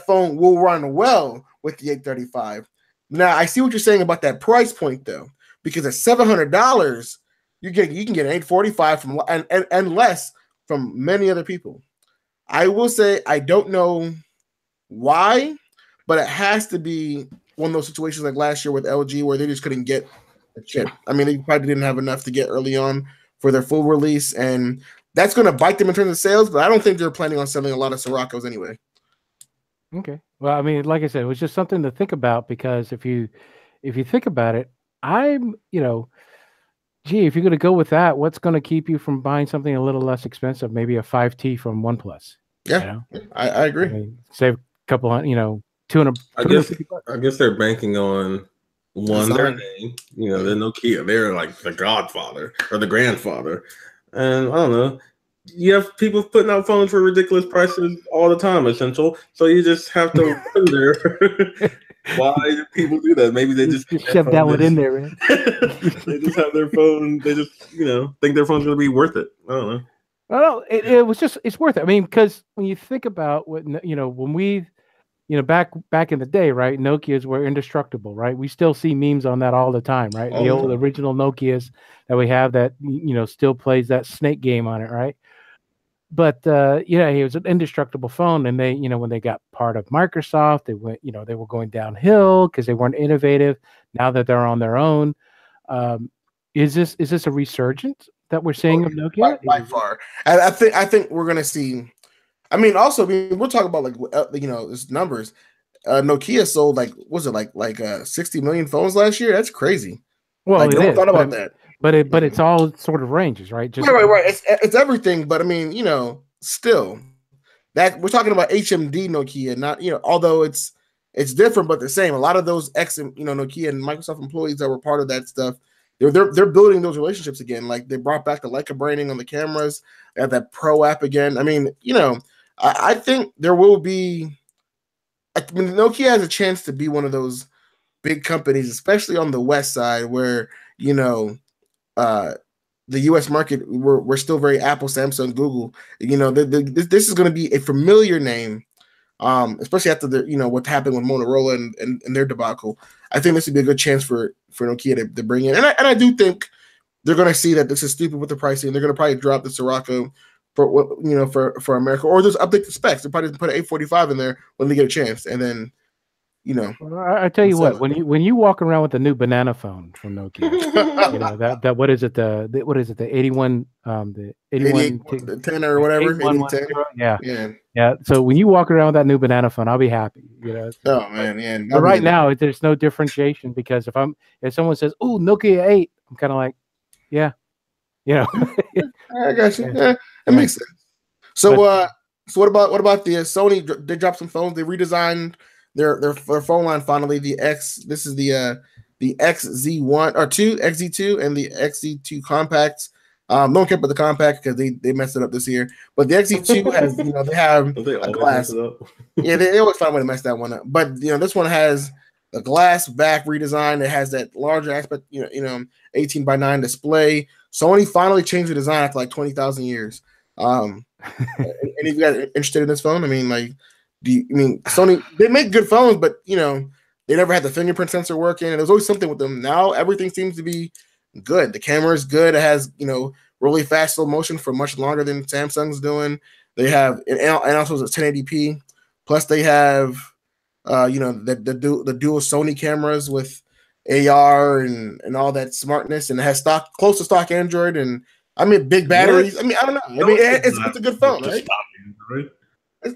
phone will run well with the 835. Now I see what you're saying about that price point though, because at $700 you can get an 845 from and less from many other people. I will say I don't know why, but it has to be one of those situations like last year with LG where they just couldn't get a chip. I mean, they probably didn't have enough to get early on for their full release, and that's going to bite them in terms of sales, but I don't think they're planning on selling a lot of Siroccos anyway. Okay. Well, I mean, like I said, it was just something to think about because if you think about it, if you're going to go with that, what's going to keep you from buying something a little less expensive? Maybe a 5T from OnePlus. Yeah, I agree. I mean, save a couple, 200. I guess they're banking on their name. They're Nokia. They're like the godfather or the grandfather, and I don't know. you have people putting out phones for ridiculous prices all the time, Essential. So you just have to wonder why do people do that. Maybe they just shove that one in there, man. They just have their phone. They just think their phone's going to be worth it. I don't know. Well, it was just it's worth it. I mean, because when you think about what when we back in the day, right? Nokias were indestructible, right? We still see memes on that all the time, right? The old original Nokias that we have that still plays that snake game on it, right? But it was an indestructible phone, and they, when they got part of Microsoft, they went, they were going downhill because they weren't innovative. Now that they're on their own, is this a resurgence that we're seeing of Nokia? By far, I think we're gonna see. I mean, also, we're talking about this numbers. Nokia sold was it like 60 million phones last year? That's crazy. Well, no one thought about that. But it's all sort of ranges, right? Just right. It's everything, but I mean, still that we're talking about HMD Nokia, not although it's different but the same. A lot of those Nokia and Microsoft employees that were part of that stuff, they're building those relationships again. Like they brought back the Leica branding on the cameras. They have that Pro app again. I mean, I think there will be. I mean, Nokia has a chance to be one of those big companies, especially on the West side, where the U.S. market, we're still very Apple, Samsung, Google. This is going to be a familiar name, especially after what happened with Motorola and their debacle. I think this would be a good chance for Nokia to bring in, and I do think they're going to see that this is stupid with the pricing. They're going to probably drop the Sirocco for America, or just update the specs. They'll probably put an 845 in there when they get a chance, and then. I tell you what, when you walk around with the new banana phone from Nokia, that what is it, the 81 the 81 10 or whatever, 8110, yeah. So when you walk around with that new banana phone, I'll be happy. Oh man, yeah. But right now, there's no differentiation because if someone says, "Oh, Nokia 8," I'm kind of like, yeah, I got you. Yeah, that makes sense. So what about the Sony? They dropped some phones. They redesigned their phone line finally. This is the XZ1 or 2 XZ2 and the XZ2 Compact. Don't care about the Compact because they messed it up this year. But the XZ2 has they have a glass. Yeah, they always find a way to mess that one up. But this one has a glass back redesign. It has that larger aspect 18:9 display. Sony finally changed the design after like 20,000 years. And if you guys are interested in this phone, I mean, Sony, they make good phones, but they never had the fingerprint sensor working, and there's always something with them. Now everything seems to be good. The camera is good. It has really fast slow motion for much longer than Samsung's doing. They have and also it's a 1080p. Plus they have the dual Sony cameras with AR and all that smartness, and it has close to stock Android, and big batteries. I don't know. It's a good phone, right?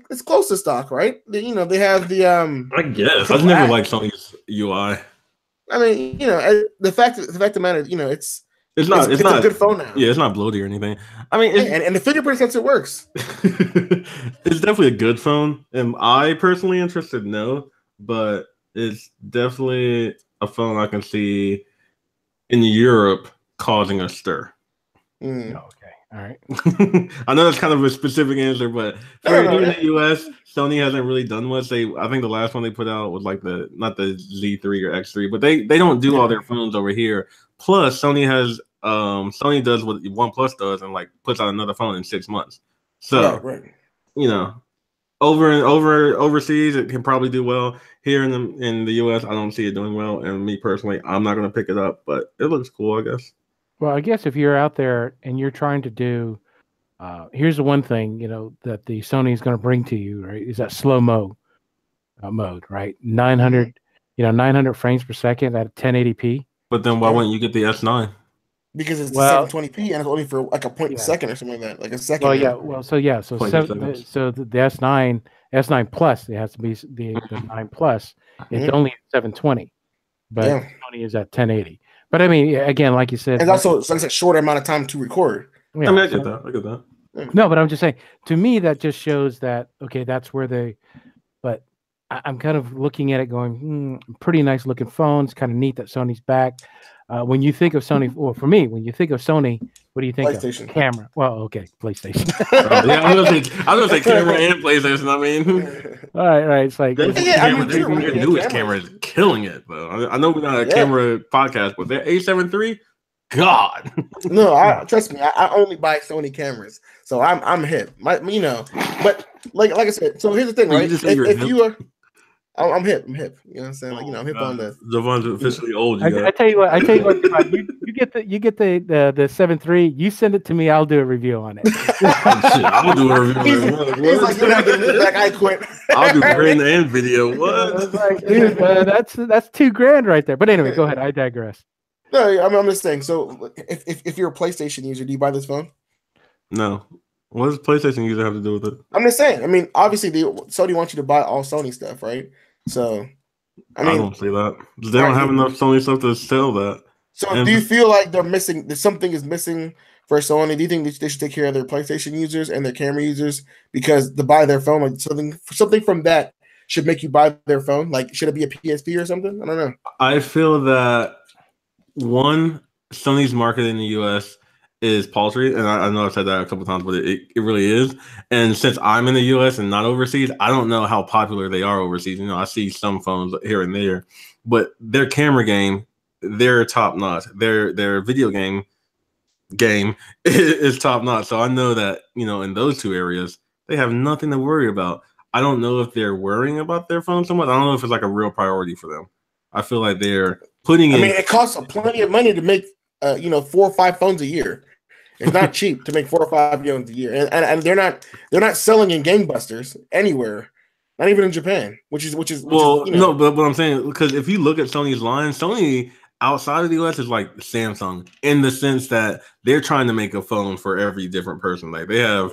It's close to stock, right? They have the I guess I've never liked Sony's UI. I mean, the fact of the matter, it's not a good phone now. Yeah, it's not bloated or anything. I mean, and the fingerprint sensor works. It's definitely a good phone. Am I personally interested? No, but it's definitely a phone I can see in Europe causing a stir. Okay. All right. I know that's kind of a specific answer, but here in the US, Sony hasn't really done much. I think the last one they put out was like not the Z3 or X3, but they don't do all their phones over here. Plus, Sony does what OnePlus does and like puts out another phone in 6 months. So overseas it can probably do well. Here in the US, I don't see it doing well, and me personally, I'm not gonna pick it up, but it looks cool, I guess. Well, I guess if you're out there and you're trying to do, here's the one thing, that the Sony is going to bring to you, right, is that slow mode, right? 900 frames per second at 1080p. But then why wouldn't you get the S9? Because it's 720p and it's only for like a point a second or something like that, like a second. Well, yeah. So the S9 Plus, it has to be the 9 Plus. It's only 720, but Sony is at 1080. But I mean, again, like you said, it's also a shorter amount of time to record. Yeah, I get that. No, but I'm just saying, to me, that just shows that, okay, that's where but I'm kind of looking at it going, pretty nice looking phone. It's kind of neat that Sony's back. When you think of Sony, well, for me, when you think of Sony, what do you think PlayStation. of? Camera. Well, okay, PlayStation. Yeah, I was gonna say camera and PlayStation. I mean, all right. It's like their newest camera is killing it, though. I know we're not a camera podcast, but their A7 III, God. No, trust me. I only buy Sony cameras, so I'm hip. But like I said, so here's the thing, right? If you are, I'm hip. You know what I'm saying? Like, I'm hip on the. Javon's officially old. I tell you what. You get the 7 III. You send it to me. I'll do a review on it. I'll do a review. He's like, you're not getting this back. I quit. I'll do written and video. What? I was like, dude, that's $2,000 right there. But anyway, go ahead. I digress. No, I'm just saying. So, if you're a PlayStation user, do you buy this phone? No. What does PlayStation user have to do with it? I'm just saying. I mean, obviously, Sony wants you to buy all Sony stuff, right? So, I don't see that. They don't have enough Sony stuff to sell that. So, do you feel like they're missing? Something is missing for Sony? Do you think they should take care of their PlayStation users and their camera users because to buy their phone, like something from that should make you buy their phone? Like, should it be a PSP or something? I don't know. I feel that one, Sony's market in the US is paltry, and I know I've said that a couple times, but it really is. And since I'm in the US and not overseas, I don't know how popular they are overseas. I see some phones here and there, but their camera game, they're top notch. Their video game is top notch. So I know that in those two areas, they have nothing to worry about. I don't know if they're worrying about their phone so much. I don't know if it's like a real priority for them. I feel like they're putting in. I mean, it costs plenty of money to make 4 or 5 phones a year. It's not cheap to make 4 or 5 phones a year, and they're not selling in gangbusters anywhere, not even in Japan, which is no, but what I'm saying, because if you look at Sony's line, Sony outside of the US is like Samsung in the sense that they're trying to make a phone for every different person. Like they have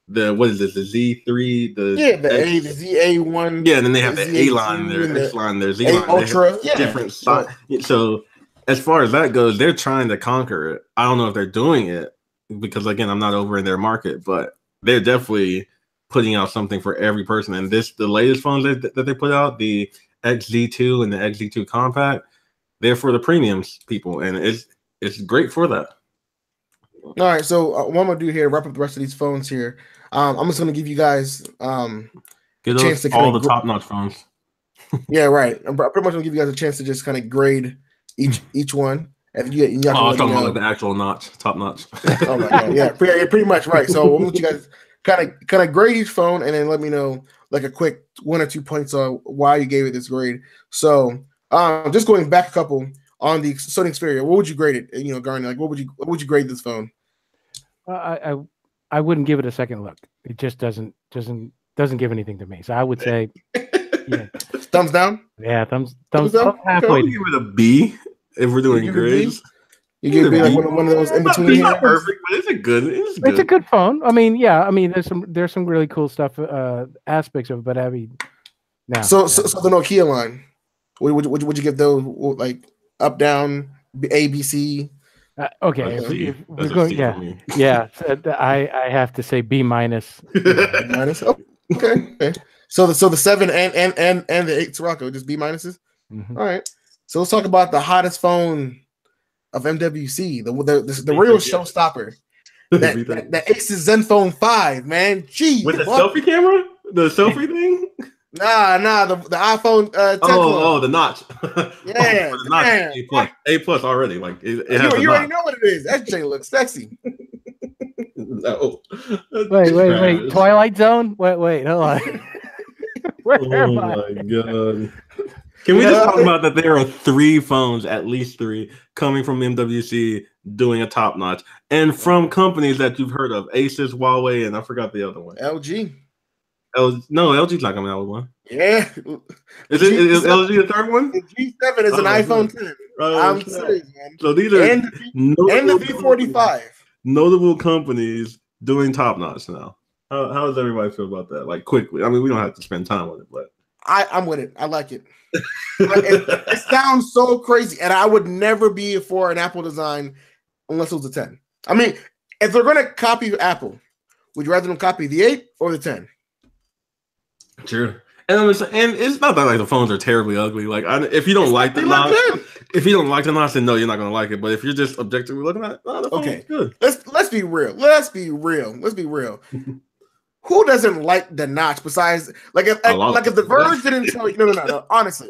the Z3, the ZA1, and then they have the A line, their X line, their Z line, Ultra, different size. So as far as that goes, they're trying to conquer it. I don't know if they're doing it, because again, I'm not over in their market, but they're definitely putting out something for every person. And the latest phones that they put out, the XZ2 and the XZ2 Compact, they're for the premiums people, and it's great for that. All right, so what I'm gonna do here, wrap up the rest of these phones here. I'm just gonna give you guys a chance to all the top-notch phones. Yeah, right. I'm pretty much gonna give you guys a chance to just kind of grade each one. I'm talking about like the actual notch, top notch. Oh my God, yeah, pretty much right. So I want you guys kind of grade each phone, and then let me know like a quick 1 or 2 points on why you gave it this grade. So just going back a couple on the Sony Xperia, what would you grade it? Garner, like what would you grade this phone? I wouldn't give it a second look. It just doesn't give anything to me. So I would say, yeah. Thumbs down. Yeah, thumbs up. Halfway. Give it a B. If we're doing grades, you give me like one of those in between. It's not perfect, but it's a good. It's a good phone. I mean, yeah. I mean, there's some really cool stuff, aspects of it. But I mean, now. So the Nokia line, would you give those like up, down, A, B, C? Okay, if we're going, yeah. I have to say B minus. Minus. Oh, okay. So the 7 and the 8 Sirocco, just B minuses. Mm-hmm. All right. So let's talk about the hottest phone of MWC, the real showstopper. That Asus Zenfone 5, man. Gee, with the selfie camera, the selfie thing. Nah, the iPhone. 10 the notch. Yeah, the notch. A+ already. Like it has you already know what it is. That J looks sexy. No. Wait. Twilight Zone. Wait. Hold on. Where am I? Oh my God. Can we just talk about that there are 3 phones, at least 3, coming from MWC doing a top notch, and from companies that you've heard of, Asus, Huawei, and I forgot the other one. LG. No, LG's not coming out with one. Yeah. Is LG the third one? The G7 is an iPhone 10. I'm serious, man. So these are and the V45. Notable companies doing top notch now. How does everybody feel about that? Like quickly. I mean, we don't have to spend time on it, but I'm with it. I like it. It sounds so crazy, and I would never be for an Apple design unless it was a 10. I mean, if they're going to copy Apple, would you rather them copy the 8 or the 10? Sure. And it's not that like the phones are terribly ugly. Like if you don't like the notch, then no, you're not gonna like it. But if you're just objectively looking at it, the phone's good. Let's be real. Let's be real. Who doesn't like the notch? Besides, if the Verge didn't tell you, no. Honestly,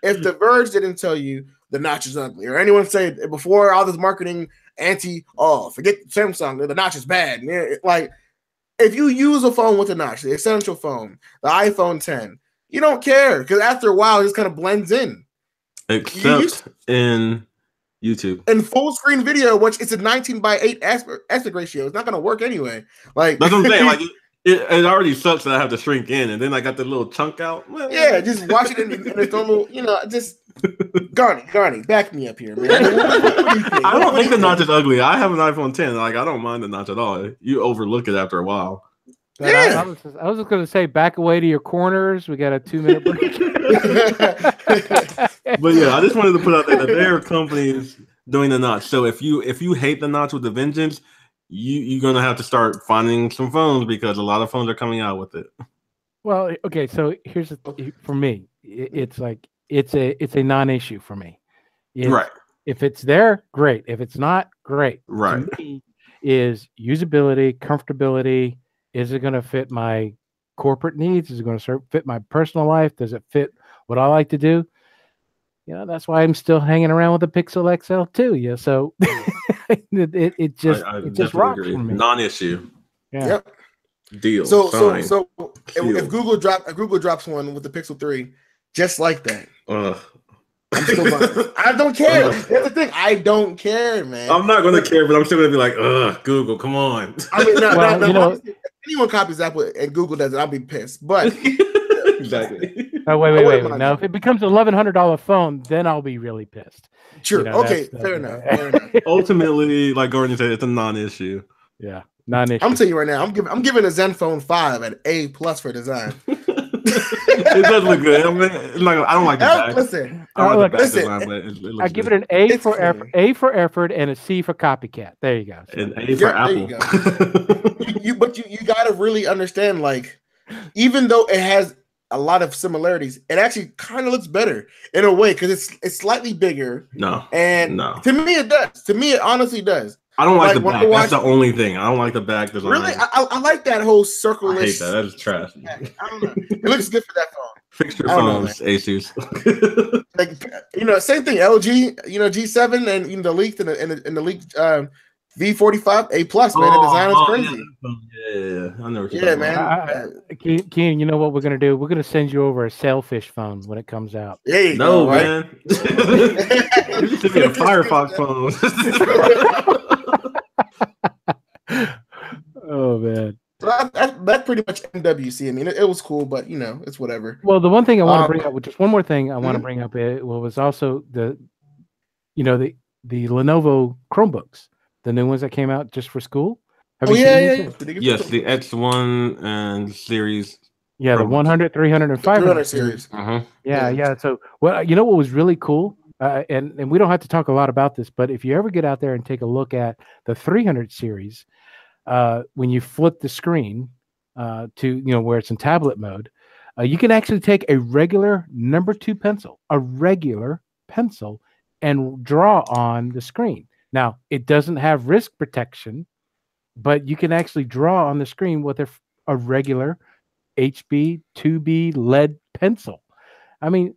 if the Verge didn't tell you the notch is ugly, or anyone say before all this marketing forget Samsung, the notch is bad. Like, if you use a phone with a notch, the essential phone, the iPhone 10, you don't care because after a while, it just kind of blends in. Except in YouTube. In full screen video, which it's a 19:8 aspect ratio, it's not going to work anyway. Like, that's what I'm saying. Like, it already sucks that I have to shrink in, and then I got the little chunk out. Yeah, just watch it in its normal, just Garney, back me up here, man. I don't think the notch is ugly. I have an iPhone 10. Like, I don't mind the notch at all. You overlook it after a while. Yeah. I was just going to say, back away to your corners. We got a 2-minute break. But yeah, I just wanted to put out there that there are companies doing the notch. So if you hate the notch with a vengeance, you're gonna have to start finding some phones because a lot of phones are coming out with it. Well, okay, so here's for me, it's a non-issue for me. Right. If it's there, great. If it's not, great. Right. To me, is usability, comfortability. Is it going to fit my corporate needs? Is it going to fit my personal life? Does it fit what I like to do? That's why I'm still hanging around with the Pixel XL too. Yeah, so it just rocks for me. Non-issue. Yeah. Yep. Deal. So if Google drops one with the Pixel 3, just like that, I'm still buying. I don't care. That's the thing. I don't care, man. I'm not gonna care, but I'm still gonna be like, Google, come on. I mean, no. If anyone copies Apple and Google does it, I'll be pissed. But exactly. Oh, wait. Now, if it becomes an $1,100 phone, then I'll be really pissed. Sure. Okay. Fair enough. Ultimately, like Gordon said, it's a non-issue. Yeah, non-issue. I'm telling you right now, I'm giving a Zenfone 5 an A+ for design. It does look good. I don't like the back. Listen, I give it an A for effort, A for effort, and a C for copycat. There you go. An A for Apple. But you got to really understand, like, even though it has a lot of similarities, it actually kind of looks better in a way because it's slightly bigger. No. To me, it does. To me, it honestly does. I don't like the back. That's the only thing. I don't like the back design. Really? I like that whole circle. I hate that. That is trash. I don't know. It looks good for that phone. Fix your phones, Asus. Same thing. LG, G7 and the leaked and the leaked V45 A+, man. The design is crazy. Yeah. I know what you're talking about. Keen, you know what we're gonna do? We're gonna send you over a sailfish phone when it comes out. There you go, man. You should be a Firefox phone. Oh man. So that's pretty much MWC. I mean, it was cool, but it's whatever. Well, the one thing I want to bring up, which is one more thing I want to bring up, was also the Lenovo Chromebooks, the new ones that came out just for school. Have you seen these? Yes, the X1 and series. Yeah, the 100, 300, and 500 series. Yeah. So, what was really cool, and we don't have to talk a lot about this, but if you ever get out there and take a look at the 300 series, when you flip the screen to where it's in tablet mode, you can actually take a regular number 2 pencil, and draw on the screen. Now, it doesn't have wrist protection, but you can actually draw on the screen with a regular HB 2B lead pencil. I mean,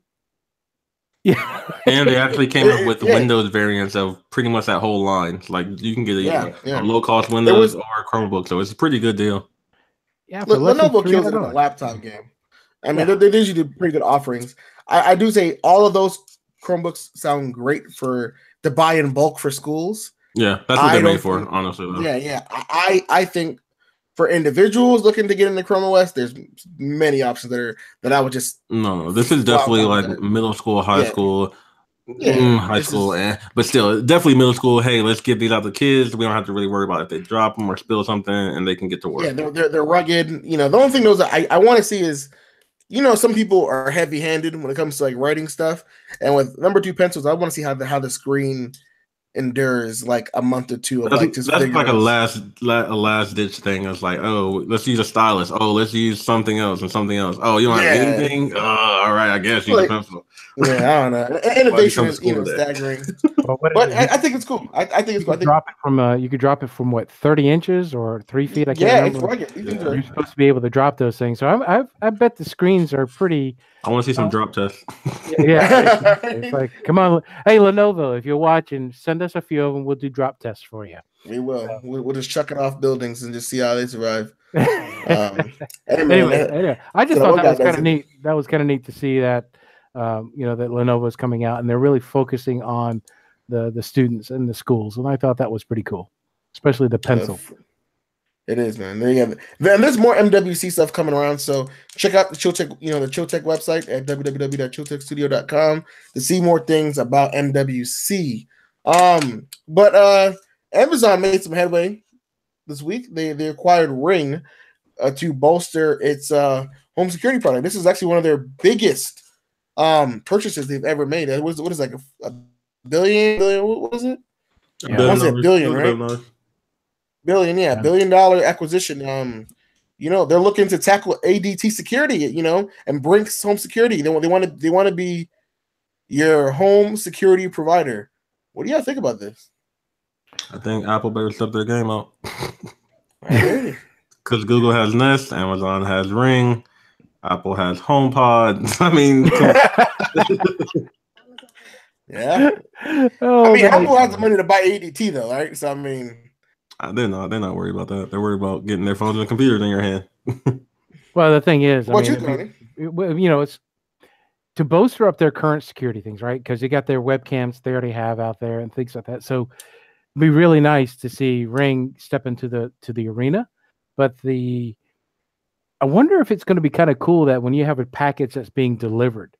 yeah. And they actually came up with Windows variants of pretty much that whole line. Like, you can get a low-cost Windows or a Chromebook, so it's a pretty good deal. Yeah, Lenovo kills it in the laptop game. I mean, they usually do pretty good offerings. I do say all of those Chromebooks sound great to buy in bulk for schools. Yeah, that's what they're made for, honestly. Though. Yeah. I think for individuals looking to get into Chrome OS, there's many options that I would just this is definitely like middle school, high school, high school, but still definitely middle school. Hey, let's give these out to kids. We don't have to really worry about if they drop them or spill something, and they can get to work. Yeah, they're rugged. The only thing I want to see is, some people are heavy-handed when it comes to like writing stuff, and with number 2 pencils, I want to see how the screen endures like a month or two of that's just like a last ditch thing. It's like, oh, let's use a stylus. Oh, let's use something else and something else. Oh, you don't have anything? All right, I guess use a pencil. Yeah, I don't know. Innovation is staggering. But I think it's cool. I think it's cool. You could drop it from what, 30 inches or 3 feet? I can't remember. You're supposed to be able to drop those things. So I bet the screens are pretty. I want to see some drop tests. Yeah, it's like, come on, hey Lenovo, if you're watching, send us a few of them. We'll do drop tests for you. We will. We'll just chuck it off buildings and just see how they survive. Anyway, I just thought that was kind of neat. That was kind of neat to see that. That Lenovo is coming out and they're really focusing on the students and the schools, and I thought that was pretty cool, especially the pencil. It is, man. There you have it. Then there's more MWC stuff coming around, so check out the ChillTech, the ChillTech website at www.chilltechstudio.com to see more things about MWC. But Amazon made some headway this week. They acquired Ring to bolster its home security product. This is actually one of their biggest purchases they've ever made. What is like a billion? What was it? Yeah. I want to say billion, right? Billion, yeah, $1 billion acquisition. They're looking to tackle ADT security, and bring home security. They want to be your home security provider. What do y'all think about this? I think Apple better step their game up. Because Google has Nest, Amazon has Ring, Apple has HomePod. I mean, yeah. Apple has the money to buy ADT though, right? So I mean, they're not worried about that. They're worried about getting their phones and computers in your hand. Well, the thing is, it's to bolster up their current security things, right? Because they got their webcams they already have out there and things like that. So it'd be really nice to see Ring step into the arena. But I wonder if it's going to be kind of cool that when you have a package that's being delivered,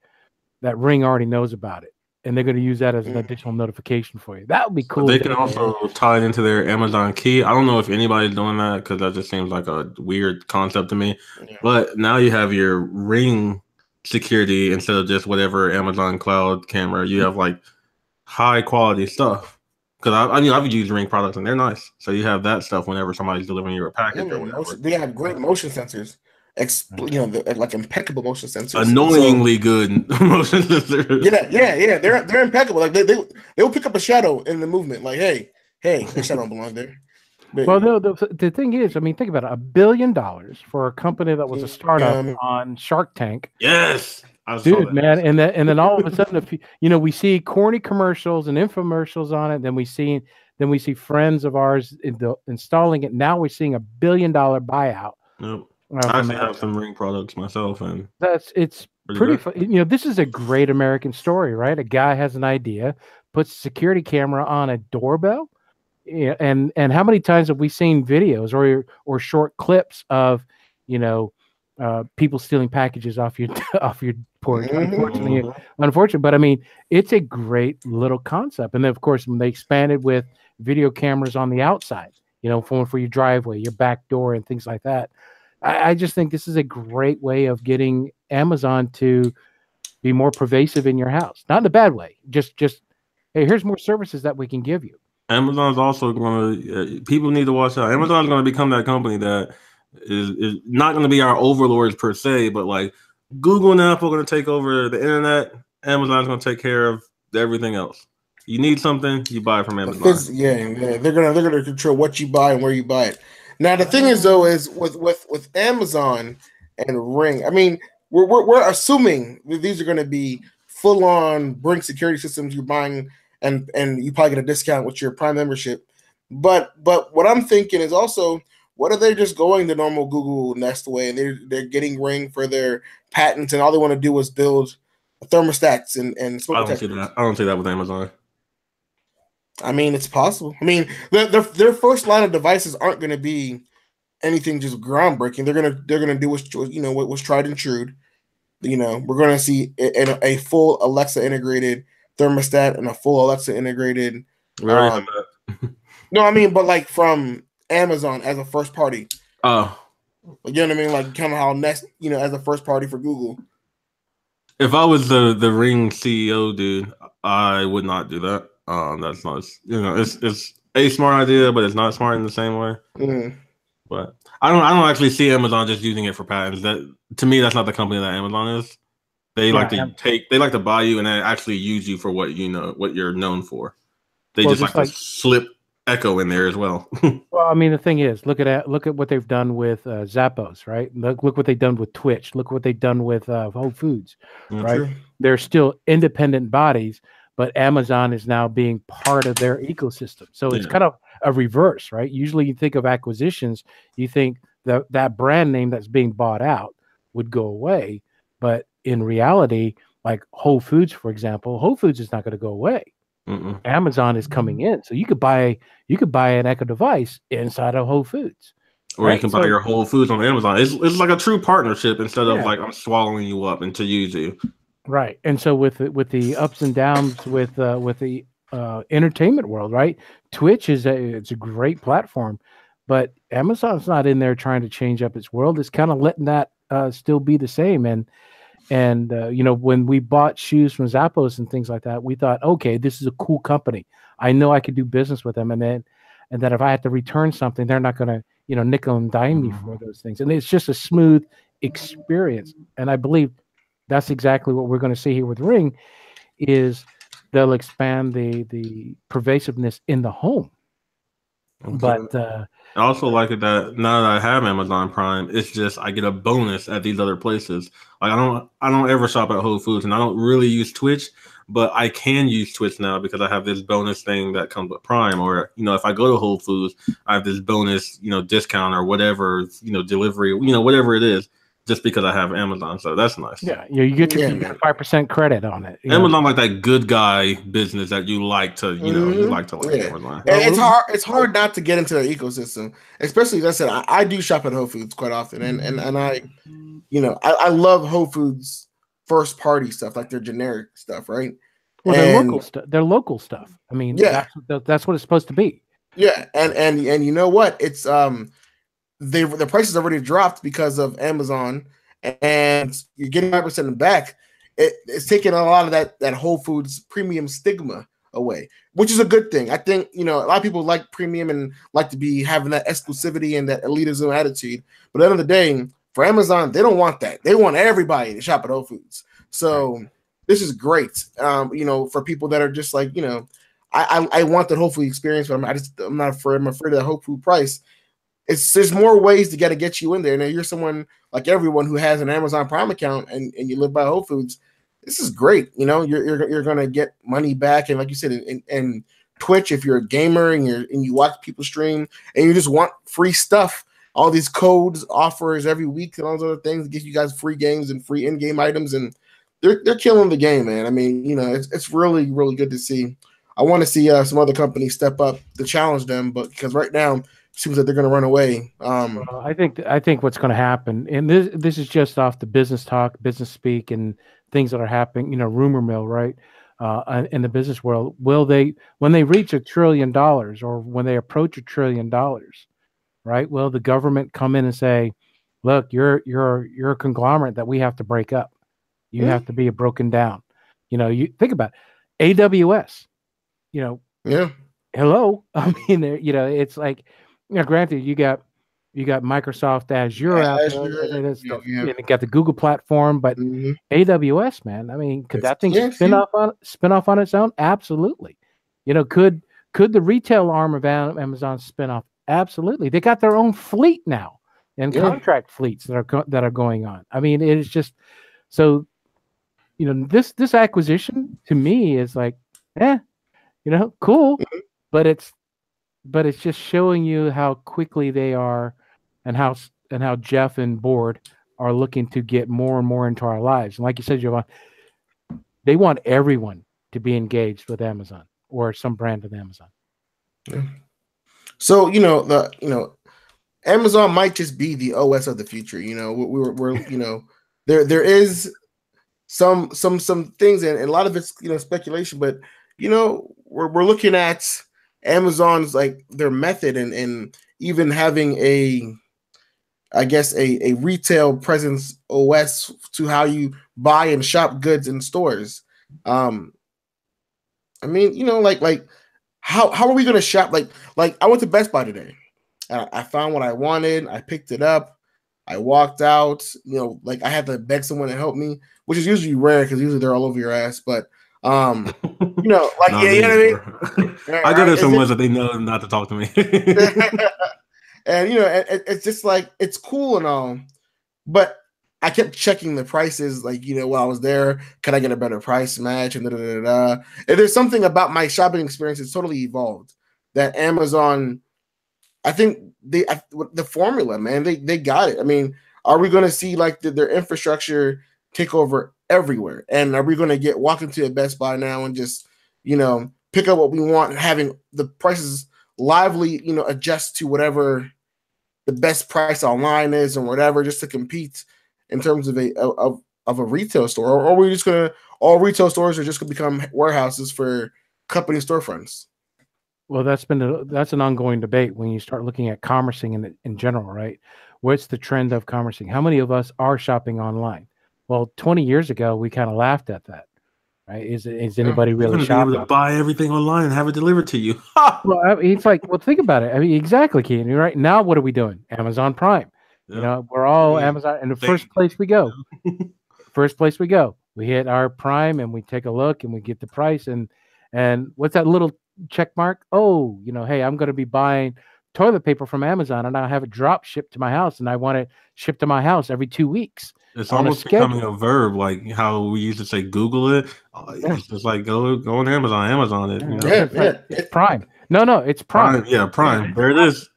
that Ring already knows about it, and they're going to use that as an additional notification for you. That would be cool. They can also tie it into their Amazon Key. I don't know if anybody's doing that because that just seems like a weird concept to me. Yeah. But now you have your Ring security instead of just whatever Amazon cloud camera. You have like high quality stuff. Because I've used Ring products and they're nice. So you have that stuff whenever somebody's delivering you a package or whatever. They have great motion sensors. Like impeccable motion sensors. Annoyingly good motion sensors. Yeah. They're impeccable. Like they will pick up a shadow in the movement. Like, hey, the shadow don't belong there. But, well, the thing is, I mean, think about it: $1 billion for a company that was a startup on Shark Tank. Yes. Dude, man, and then all of a sudden, we see corny commercials and infomercials on it. Then we see friends of ours installing it. Now we're seeing $1 billion buyout. Yep. I actually have some Ring products myself, and it's pretty fun. This is a great American story, right? A guy has an idea, puts a security camera on a doorbell, and how many times have we seen videos or short clips of people stealing packages off your porch? Unfortunately, but I mean, it's a great little concept. And then, of course, when they expanded with video cameras on the outside, for your driveway, your back door, and things like that, I just think this is a great way of getting Amazon to be more pervasive in your house. Not in a bad way. Just hey, here's more services that we can give you. Amazon's also going to. People need to watch out. Amazon's going to become that company that is not going to be our overlords per se, but like Google and Apple are going to take over the internet. Amazon's going to take care of everything else. You need something, you buy it from Amazon. They're gonna control what you buy and where you buy it. Now the thing is though, is with Amazon and Ring, I mean, we're assuming that these are going to be full on Ring security systems you're buying, and you probably get a discount with your Prime membership. But what I'm thinking is also, what if they're just going the normal Google Nest way and they're getting Ring for their patents, and all they want to do is build thermostats and smoke detectors? I don't see that with Amazon. I mean, it's possible. I mean, their first line of devices aren't going to be anything just groundbreaking. They're gonna do what was tried and true. We're going to see a full Alexa integrated thermostat and a full Alexa integrated. We already have that. No, I mean, but like from Amazon as a first party. Oh, you know what I mean? Like kind of how Nest, as a first party for Google. If I was the Ring CEO, dude, I would not do that. That's not, it's a smart idea, but it's not smart in the same way. Mm-hmm. But I don't actually see Amazon just using it for patents. That, to me, that's not the company that Amazon is. They like to buy you and then actually use you for what you're known for. They just like to slip Echo in there as well. Well, I mean, the thing is, look at what they've done with Zappos, right? Look what they've done with Twitch. Look what they've done with Whole Foods, right? True. They're still independent bodies, but Amazon is now being part of their ecosystem. So it's kind of a reverse, right? Usually, you think of acquisitions, you think that brand name that's being bought out would go away, but in reality, like Whole Foods, for example, Whole Foods is not going to go away. Mm-mm. Amazon is coming in, so you could buy an Echo device inside of Whole Foods, or you can buy your Whole Foods on Amazon. It's like a true partnership instead of like I'm swallowing you up and to use you. Right, and so with the ups and downs with the entertainment world, right? Twitch it's a great platform, but Amazon's not in there trying to change up its world. It's kind of letting that still be the same. And when we bought shoes from Zappos and things like that, we thought, okay, this is a cool company. I know I could do business with them, and that if I had to return something, they're not going to nickel and dime me for those things. And it's just a smooth experience. And I believe that's exactly what we're going to see here with Ring, is they'll expand the pervasiveness in the home. Okay. But I also like it that now that I have Amazon Prime, it's just I get a bonus at these other places. Like I don't ever shop at Whole Foods, and I don't really use Twitch, but I can use Twitch now because I have this bonus thing that comes with Prime. Or if I go to Whole Foods, I have this bonus discount or whatever delivery whatever it is, just because I have Amazon. So that's nice. Yeah, you get your 5% credit on it. Amazon like that good guy business that you like to you like to like Amazon. And it's hard not to get into their ecosystem, especially as I said, I do shop at Whole Foods quite often, and I love Whole Foods first party stuff, like their generic stuff, right? Well, their local stuff. I mean, that's what it's supposed to be. Yeah, and you know what? It's the prices already dropped because of Amazon, and you're getting 5% back. It's taking a lot of that Whole Foods premium stigma away, which is a good thing. I think a lot of people like premium and like to be having that exclusivity and that elitism attitude. But at the end of the day, for Amazon, they don't want that. They want everybody to shop at Whole Foods. So this is great. For people that are just like I want the Whole Food experience, but I'm not afraid. I'm afraid of the Whole Food price. There's more ways to get you in there. Now you're someone like everyone who has an Amazon Prime account and you live by Whole Foods. This is great. You're gonna get money back, and like you said, in Twitch, if you're a gamer and you watch people stream and you just want free stuff, all these codes, offers every week, and all those other things get you guys free games and free in-game items, and they're killing the game, man. I mean, it's really, really good to see. I want to see some other companies step up to challenge them, but because right now seems like they're going to run away. Well, I think what's going to happen, and this is just off the business talk, business speak, and things that are happening, rumor mill, right? In the business world, when they reach $1 trillion or when they approach $1 trillion, right? Will the government come in and say, "Look, you're a conglomerate that we have to break up. You have to be broken down." You think about it. AWS. Hello. I mean, it's like. Granted, you got Microsoft Azure out there, and you got the Google platform, but AWS, man, I mean, could that thing spin off on its own? Absolutely. Could the retail arm of Amazon spin off? Absolutely. They got their own fleet now, and contract fleets that are going on. I mean, it is just so. This acquisition to me is like, cool, but it's just showing you how quickly they are, and how Jeff and board are looking to get more and more into our lives. And like you said, Jovan, they want everyone to be engaged with Amazon or some brand of Amazon. Yeah. So Amazon might just be the OS of the future. We're there is some things, and a lot of it's speculation, but we're looking at Amazon's like their method and even having a retail presence OS to how you buy and shop goods in stores. I mean, like how are we gonna shop? Like I went to Best Buy today. I found what I wanted. I picked it up. I walked out. Like I had to beg someone to help me, which is usually rare because usually they're all over your ass. But like you know what I mean. I go to someone that they know not to talk to me. And it's just like it's cool and all, but I kept checking the prices. Like while I was there, can I get a better price match? And And there's something about my shopping experience that's totally evolved. That Amazon, I think the formula, man, they got it. I mean, are we going to see like their infrastructure take over everywhere? And are we going to walk into a Best Buy now and just pick up what we want, having the prices lively adjust to whatever the best price online is or whatever, just to compete in terms of a retail store? Or are we just gonna all retail stores are just gonna become warehouses for company storefronts? Well, that's an ongoing debate when you start looking at commercing in general, right? What's the trend of commercing? How many of us are shopping online? Well, 20 years ago, we kind of laughed at that, right? Is anybody really shopping? Be able to buy everything online and have it delivered to you. Well, I mean, it's like, well, think about it. I mean, exactly, Keaton. Right now, what are we doing? Amazon Prime. Yeah. We're all Amazon. And the first place we go, we hit our Prime and we take a look and we get the price and what's that little check mark? Oh, hey, I'm going to be buying toilet paper from Amazon and I have it drop shipped to my house and I want it shipped to my house every 2 weeks. It's almost becoming a verb, like how we used to say Google it. It's just like go on Amazon it. It's Prime. No, it's Prime. Yeah, Prime. There it is.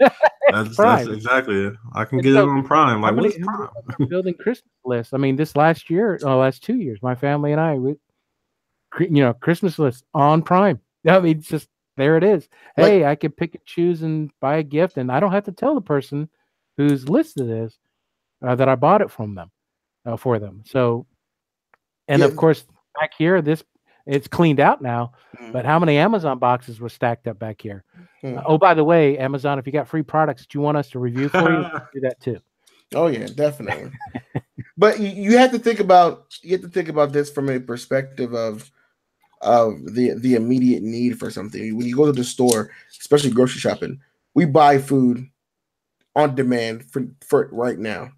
That's exactly it. I can get it on Prime. Like, what's Prime? Building Christmas lists. I mean, this last 2 years, my family and I, Christmas lists on Prime. I mean, it's just there it is. Hey, I can pick and choose and buy a gift, and I don't have to tell the person whose list it is that I bought it from them. For them. So, and of course, back here, it's cleaned out now. But how many Amazon boxes were stacked up back here? Oh, by the way, Amazon, if you got free products that you want us to review for you, do that too. Oh yeah, definitely. But you have to think about this from a perspective of the immediate need for something. When you go to the store, especially grocery shopping, we buy food on demand for right now.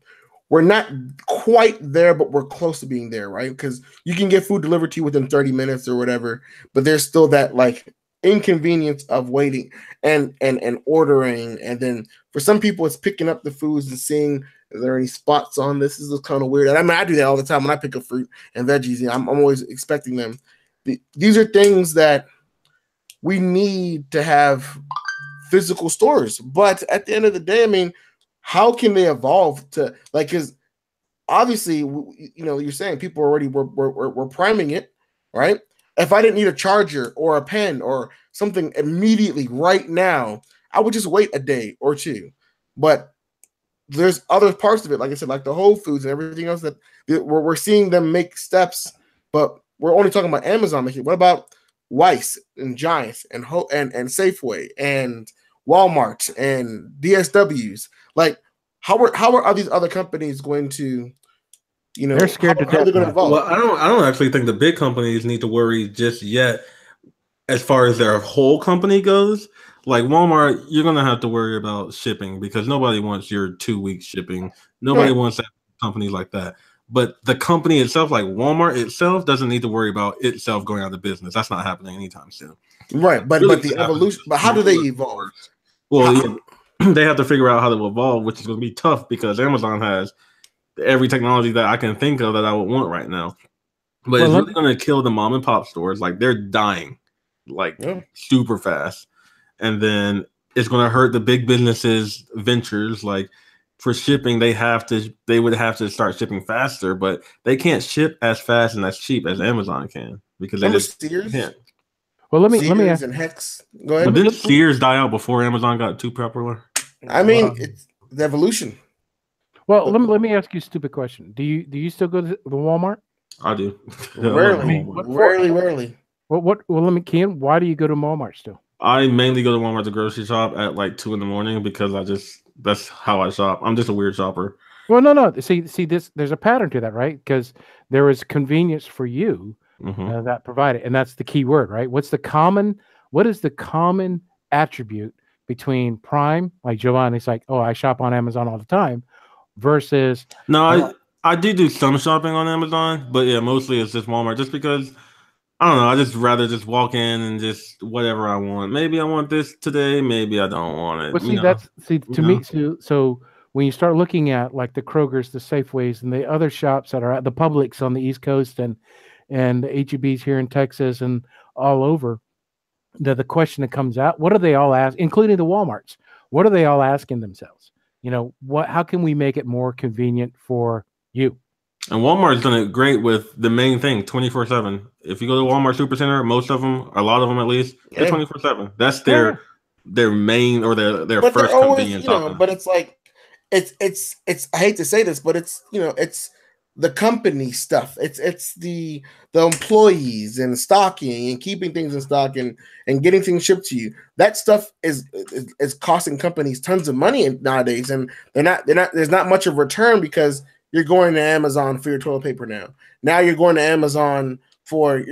We're not quite there, but we're close to being there, right? Because you can get food delivered to you within 30 minutes or whatever, but there's still that like inconvenience of waiting and ordering. And then for some people, it's picking up the foods and seeing if there are any spots on this. This is kind of weird. And I mean, I do that all the time when I pick up fruit and veggies. I'm always expecting them. These are things that we need to have physical stores. But at the end of the day, I mean, how can they evolve to like? Because obviously, you're saying people already were priming it, right? If I didn't need a charger or a pen or something immediately right now, I would just wait a day or two. But there's other parts of it, like I said, like the Whole Foods and everything else that we're seeing them make steps. But we're only talking about Amazon making. What about Weiss and Giants and Safeway and Walmart and DSWs? Like, how are these other companies going to, they're scared to death. Well, I don't actually think the big companies need to worry just yet as far as their whole company goes. Like Walmart, you're gonna have to worry about shipping because nobody wants your 2 weeks shipping. Nobody wants that company like that. But the company itself, like Walmart itself, doesn't need to worry about itself going out of business. That's not happening anytime soon. Right, but the evolution. But how do they evolve? Well, they have to figure out how to evolve, which is going to be tough because Amazon has every technology that I can think of that I would want right now. But it's really going to kill the mom and pop stores. Like they're dying, super fast. And then it's going to hurt the big businesses' ventures. Like for shipping, they would have to start shipping faster, but they can't ship as fast and as cheap as Amazon can because they just can't. Well, let me ask. And Hex. Go ahead. But didn't Sears die out before Amazon got too popular? I mean, it's the evolution. Well, let me ask you a stupid question. Do you still go to the Walmart? I do. Rarely. Well, let me, Ken, why do you go to Walmart still? I mainly go to Walmart to grocery shop at like 2 a.m. because that's how I shop. I'm just a weird shopper. Well, no. See this. There's a pattern to that, right? Because there is convenience for you, that provide it. And that's the key word, right? What is the common attribute between Prime, like Giovanni's like, oh, I shop on Amazon all the time, versus I do some shopping on Amazon, but yeah, mostly it's just Walmart, just because I don't know. I just rather just walk in and just whatever I want. Maybe I want this today. Maybe I don't want it. Well, me, so when you start looking at like the Krogers, the Safeways, and the other shops that are at the Publix on the East Coast and the HEBs here in Texas and all over, the question that comes out, what are they all asking, including the Walmarts? What are they all asking themselves? How can we make it more convenient for you? And Walmart's done it great with the main thing, 24/7. If you go to Walmart Supercenter, most of them, a lot of them at least, they're 24/7. That's their main or their but first convenience. But it's like it's I hate to say this, but it's it's the company stuff. It's the employees and stocking and keeping things in stock and getting things shipped to you. That stuff is costing companies tons of money nowadays, and there's not much of return because you're going to Amazon for your toilet paper now. Now you're going to Amazon for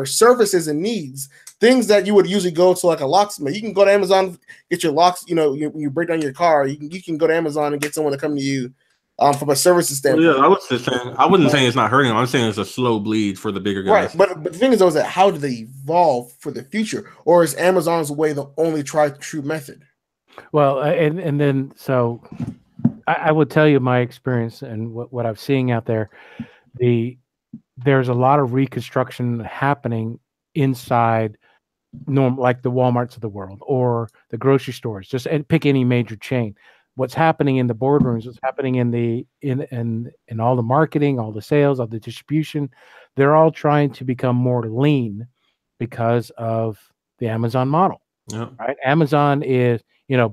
services and needs, things that you would usually go to like a locksmith. You can go to Amazon, get your locks. You break down your car. You can go to Amazon and get someone to come to you from a services standpoint. Well, yeah, I wasn't saying it's not hurting them. I'm saying it's a slow bleed for the bigger guys. Right, but the thing is, though, is that how do they evolve for the future, or is Amazon's way the only true method? Well, and then so. I would tell you my experience and what I'm seeing out there. There's a lot of reconstruction happening inside like the Walmarts of the world or the grocery stores. Just pick any major chain. What's happening in the boardrooms? What's happening in all the marketing, all the sales, all the distribution? They're all trying to become more lean because of the Amazon model. Yeah. Right? Amazon is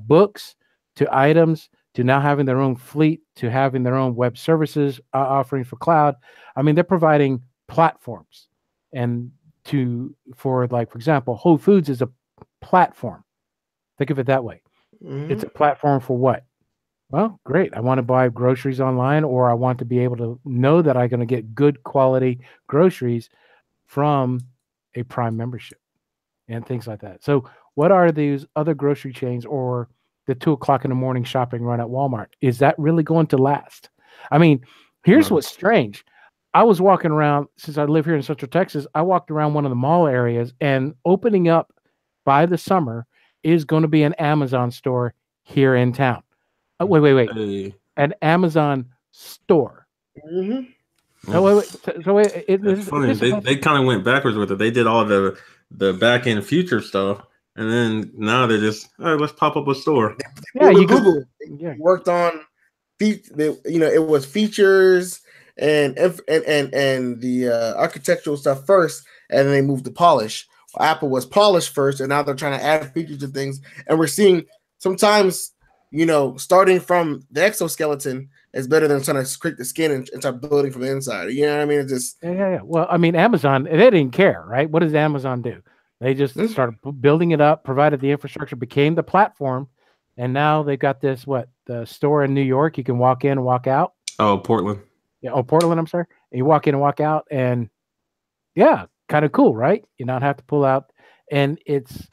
books to items, to now having their own fleet, to having their own web services offering for cloud. I mean, they're providing platforms, and for example, Whole Foods is a platform. Think of it that way. Mm-hmm. It's a platform for what? Well, great. I want to buy groceries online, or I want to be able to know that I'm going to get good quality groceries from a Prime membership and things like that. So what are these other grocery chains or the 2:00 in the morning shopping run at Walmart? Is that really going to last? I mean, here's what's strange. I was walking around, since I live here in Central Texas, I walked around one of the mall areas, and opening up by the summer is going to be an Amazon store here in town. Wait. Hey. An Amazon store. Mm-hmm. It's funny. They kind of went backwards with it. They did all the back end future stuff. And then now they're just, all right, let's pop up a store. Yeah, you Google worked on, it was features and the architectural stuff first, and then they moved to polish. Apple was polish first, and now they're trying to add features and things. And we're seeing sometimes, starting from the exoskeleton is better than trying to create the skin and start building from the inside. You know what I mean? It's just yeah. Well, I mean, Amazon, they didn't care, right? What does Amazon do? They just started building it up, provided the infrastructure, became the platform, and now they've got the store in New York. You can walk in and walk out. Oh, Portland. Yeah, Portland, I'm sorry. And you walk in and walk out, and yeah, kind of cool, right? You not have to pull out, and it's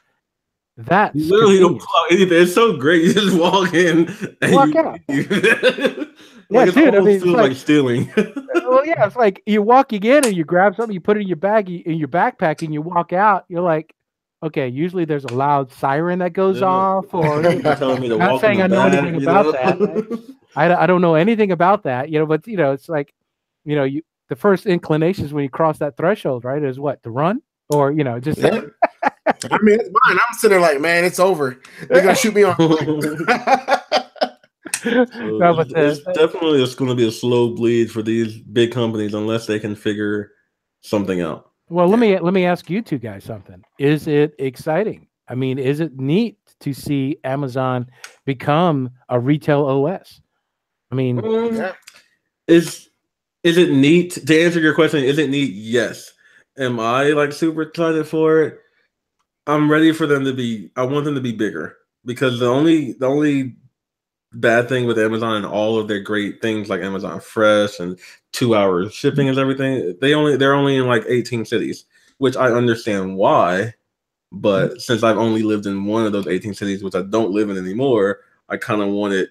that. You literally don't pull out anything. It's so great. You just walk in and walk out. Yeah, dude. I mean, feels like stealing. Well, yeah, it's like you're walking in and you grab something, you put it in your bag, in your backpack, and you walk out. You're like, okay. Usually, there's a loud siren that goes off, or telling me to not saying I know anything about that. Right? I don't know anything about that, but it's like, the first inclination is when you cross that threshold, right? Is what, to run, or just. Yeah. I mean, it's mine. I'm sitting there like, man, it's over. They're gonna shoot me on. No, but it's definitely going to be a slow bleed for these big companies unless they can figure something out. Well, let me ask you two guys something. Is it exciting? I mean, is it neat to see Amazon become a retail OS? I mean, is it neat? To answer your question, is it neat? Yes. Am I super excited for it? I'm ready for them to be. I want them to be bigger, because the only bad thing with Amazon and all of their great things like Amazon Fresh and 2 hour shipping and everything. They're only in like 18 cities, which I understand why. But since I've only lived in one of those 18 cities, which I don't live in anymore, I kind of want it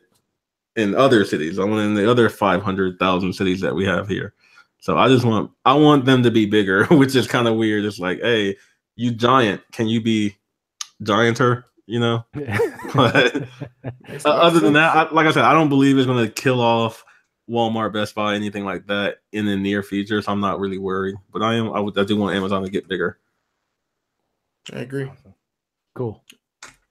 in other cities. I want it in the other 500,000 cities that we have here. So I want them to be bigger, which is kind of weird. It's like, hey, you giant, can you be gianter? You know, but other than that, like I said, I don't believe it's going to kill off Walmart, Best Buy, anything like that in the near future. So I'm not really worried. But I do want Amazon to get bigger. I agree. Cool.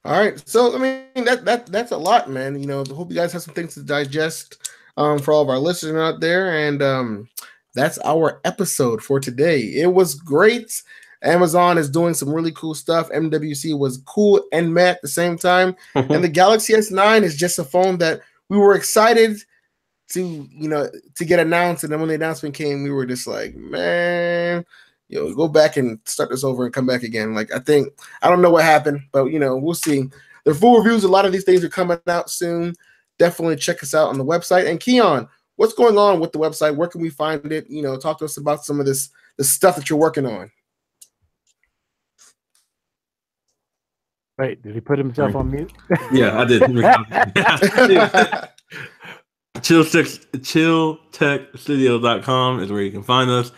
All right, so I mean that's a lot, man. You know, I hope you guys have some things to digest for all of our listeners out there, and that's our episode for today. It was great. Amazon is doing some really cool stuff. MWC was cool and meh at the same time, and the Galaxy S9 is just a phone that we were excited to get announced, and then when the announcement came, we were just like, man. Go back and start this over and come back again. Like, I don't know what happened, but, we'll see. The full reviews, a lot of these things are coming out soon. Definitely check us out on the website. And Keon, what's going on with the website? Where can we find it? Talk to us about some of the stuff that you're working on. Wait, did he put himself on mute? Yeah, I did. ChillTechStudio.com is where you can find us.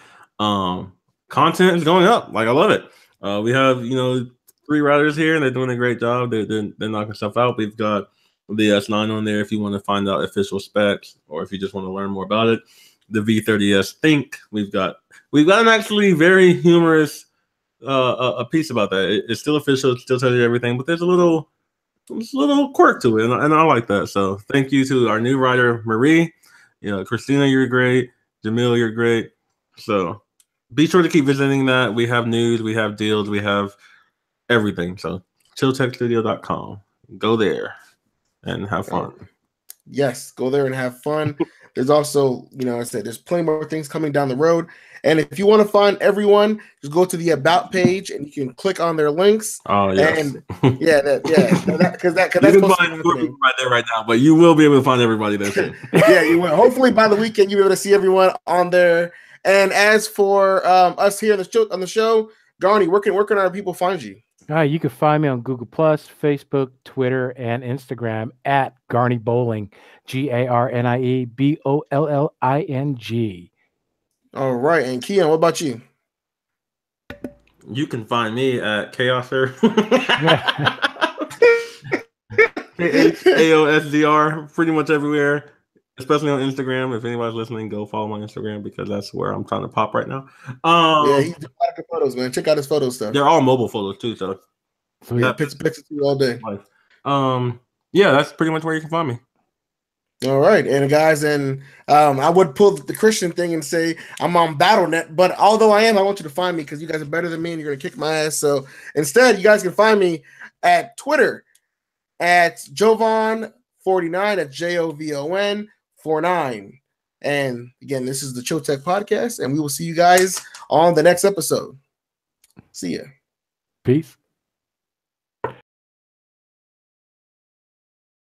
Content is going up. Like, I love it. We have 3 writers here, and they're doing a great job. They're knocking stuff out. We've got the S9 on there if you want to find out official specs, or if you just want to learn more about it. The V30s Think. We've got an actually very humorous a piece about that. It's still official. It still tells you everything, but there's a little quirk to it, and I like that. So thank you to our new writer Marie. Christina, you're great. Jamil, you're great. So be sure to keep visiting that. We have news, we have deals, we have everything. So chilltechstudio.com. Go there and have fun. Yes, go there and have fun. There's also, I said, there's plenty more things coming down the road. And if you want to find everyone, just go to the About page and you can click on their links. Oh, yes. And because that's you can find right there right now, but you will be able to find everybody there. Yeah, you will. Hopefully by the weekend you'll be able to see everyone on there. And as for us here on the show, Garney, where can our people find you? You can find me on Google+, Facebook, Twitter, and Instagram at Garney Bowling, GarnieBolling. All right, and Keon, what about you? You can find me at Chaoser. KHAOSDR, pretty much everywhere. Especially on Instagram. If anybody's listening, go follow my Instagram because that's where I'm trying to pop right now. Yeah, he's doing a lot of good photos, man. Check out his photo stuff. They're all mobile photos too, so yeah, pictures to you all day. Yeah, that's pretty much where you can find me. All right, and guys, and I would pull the Christian thing and say I'm on BattleNet, but although I want you to find me because you guys are better than me and you're gonna kick my ass. So instead, you guys can find me at Twitter at Jovan49 at JOVON 49. And again, this is the Chill Tech Podcast, and we will see you guys on the next episode. See ya. Peace.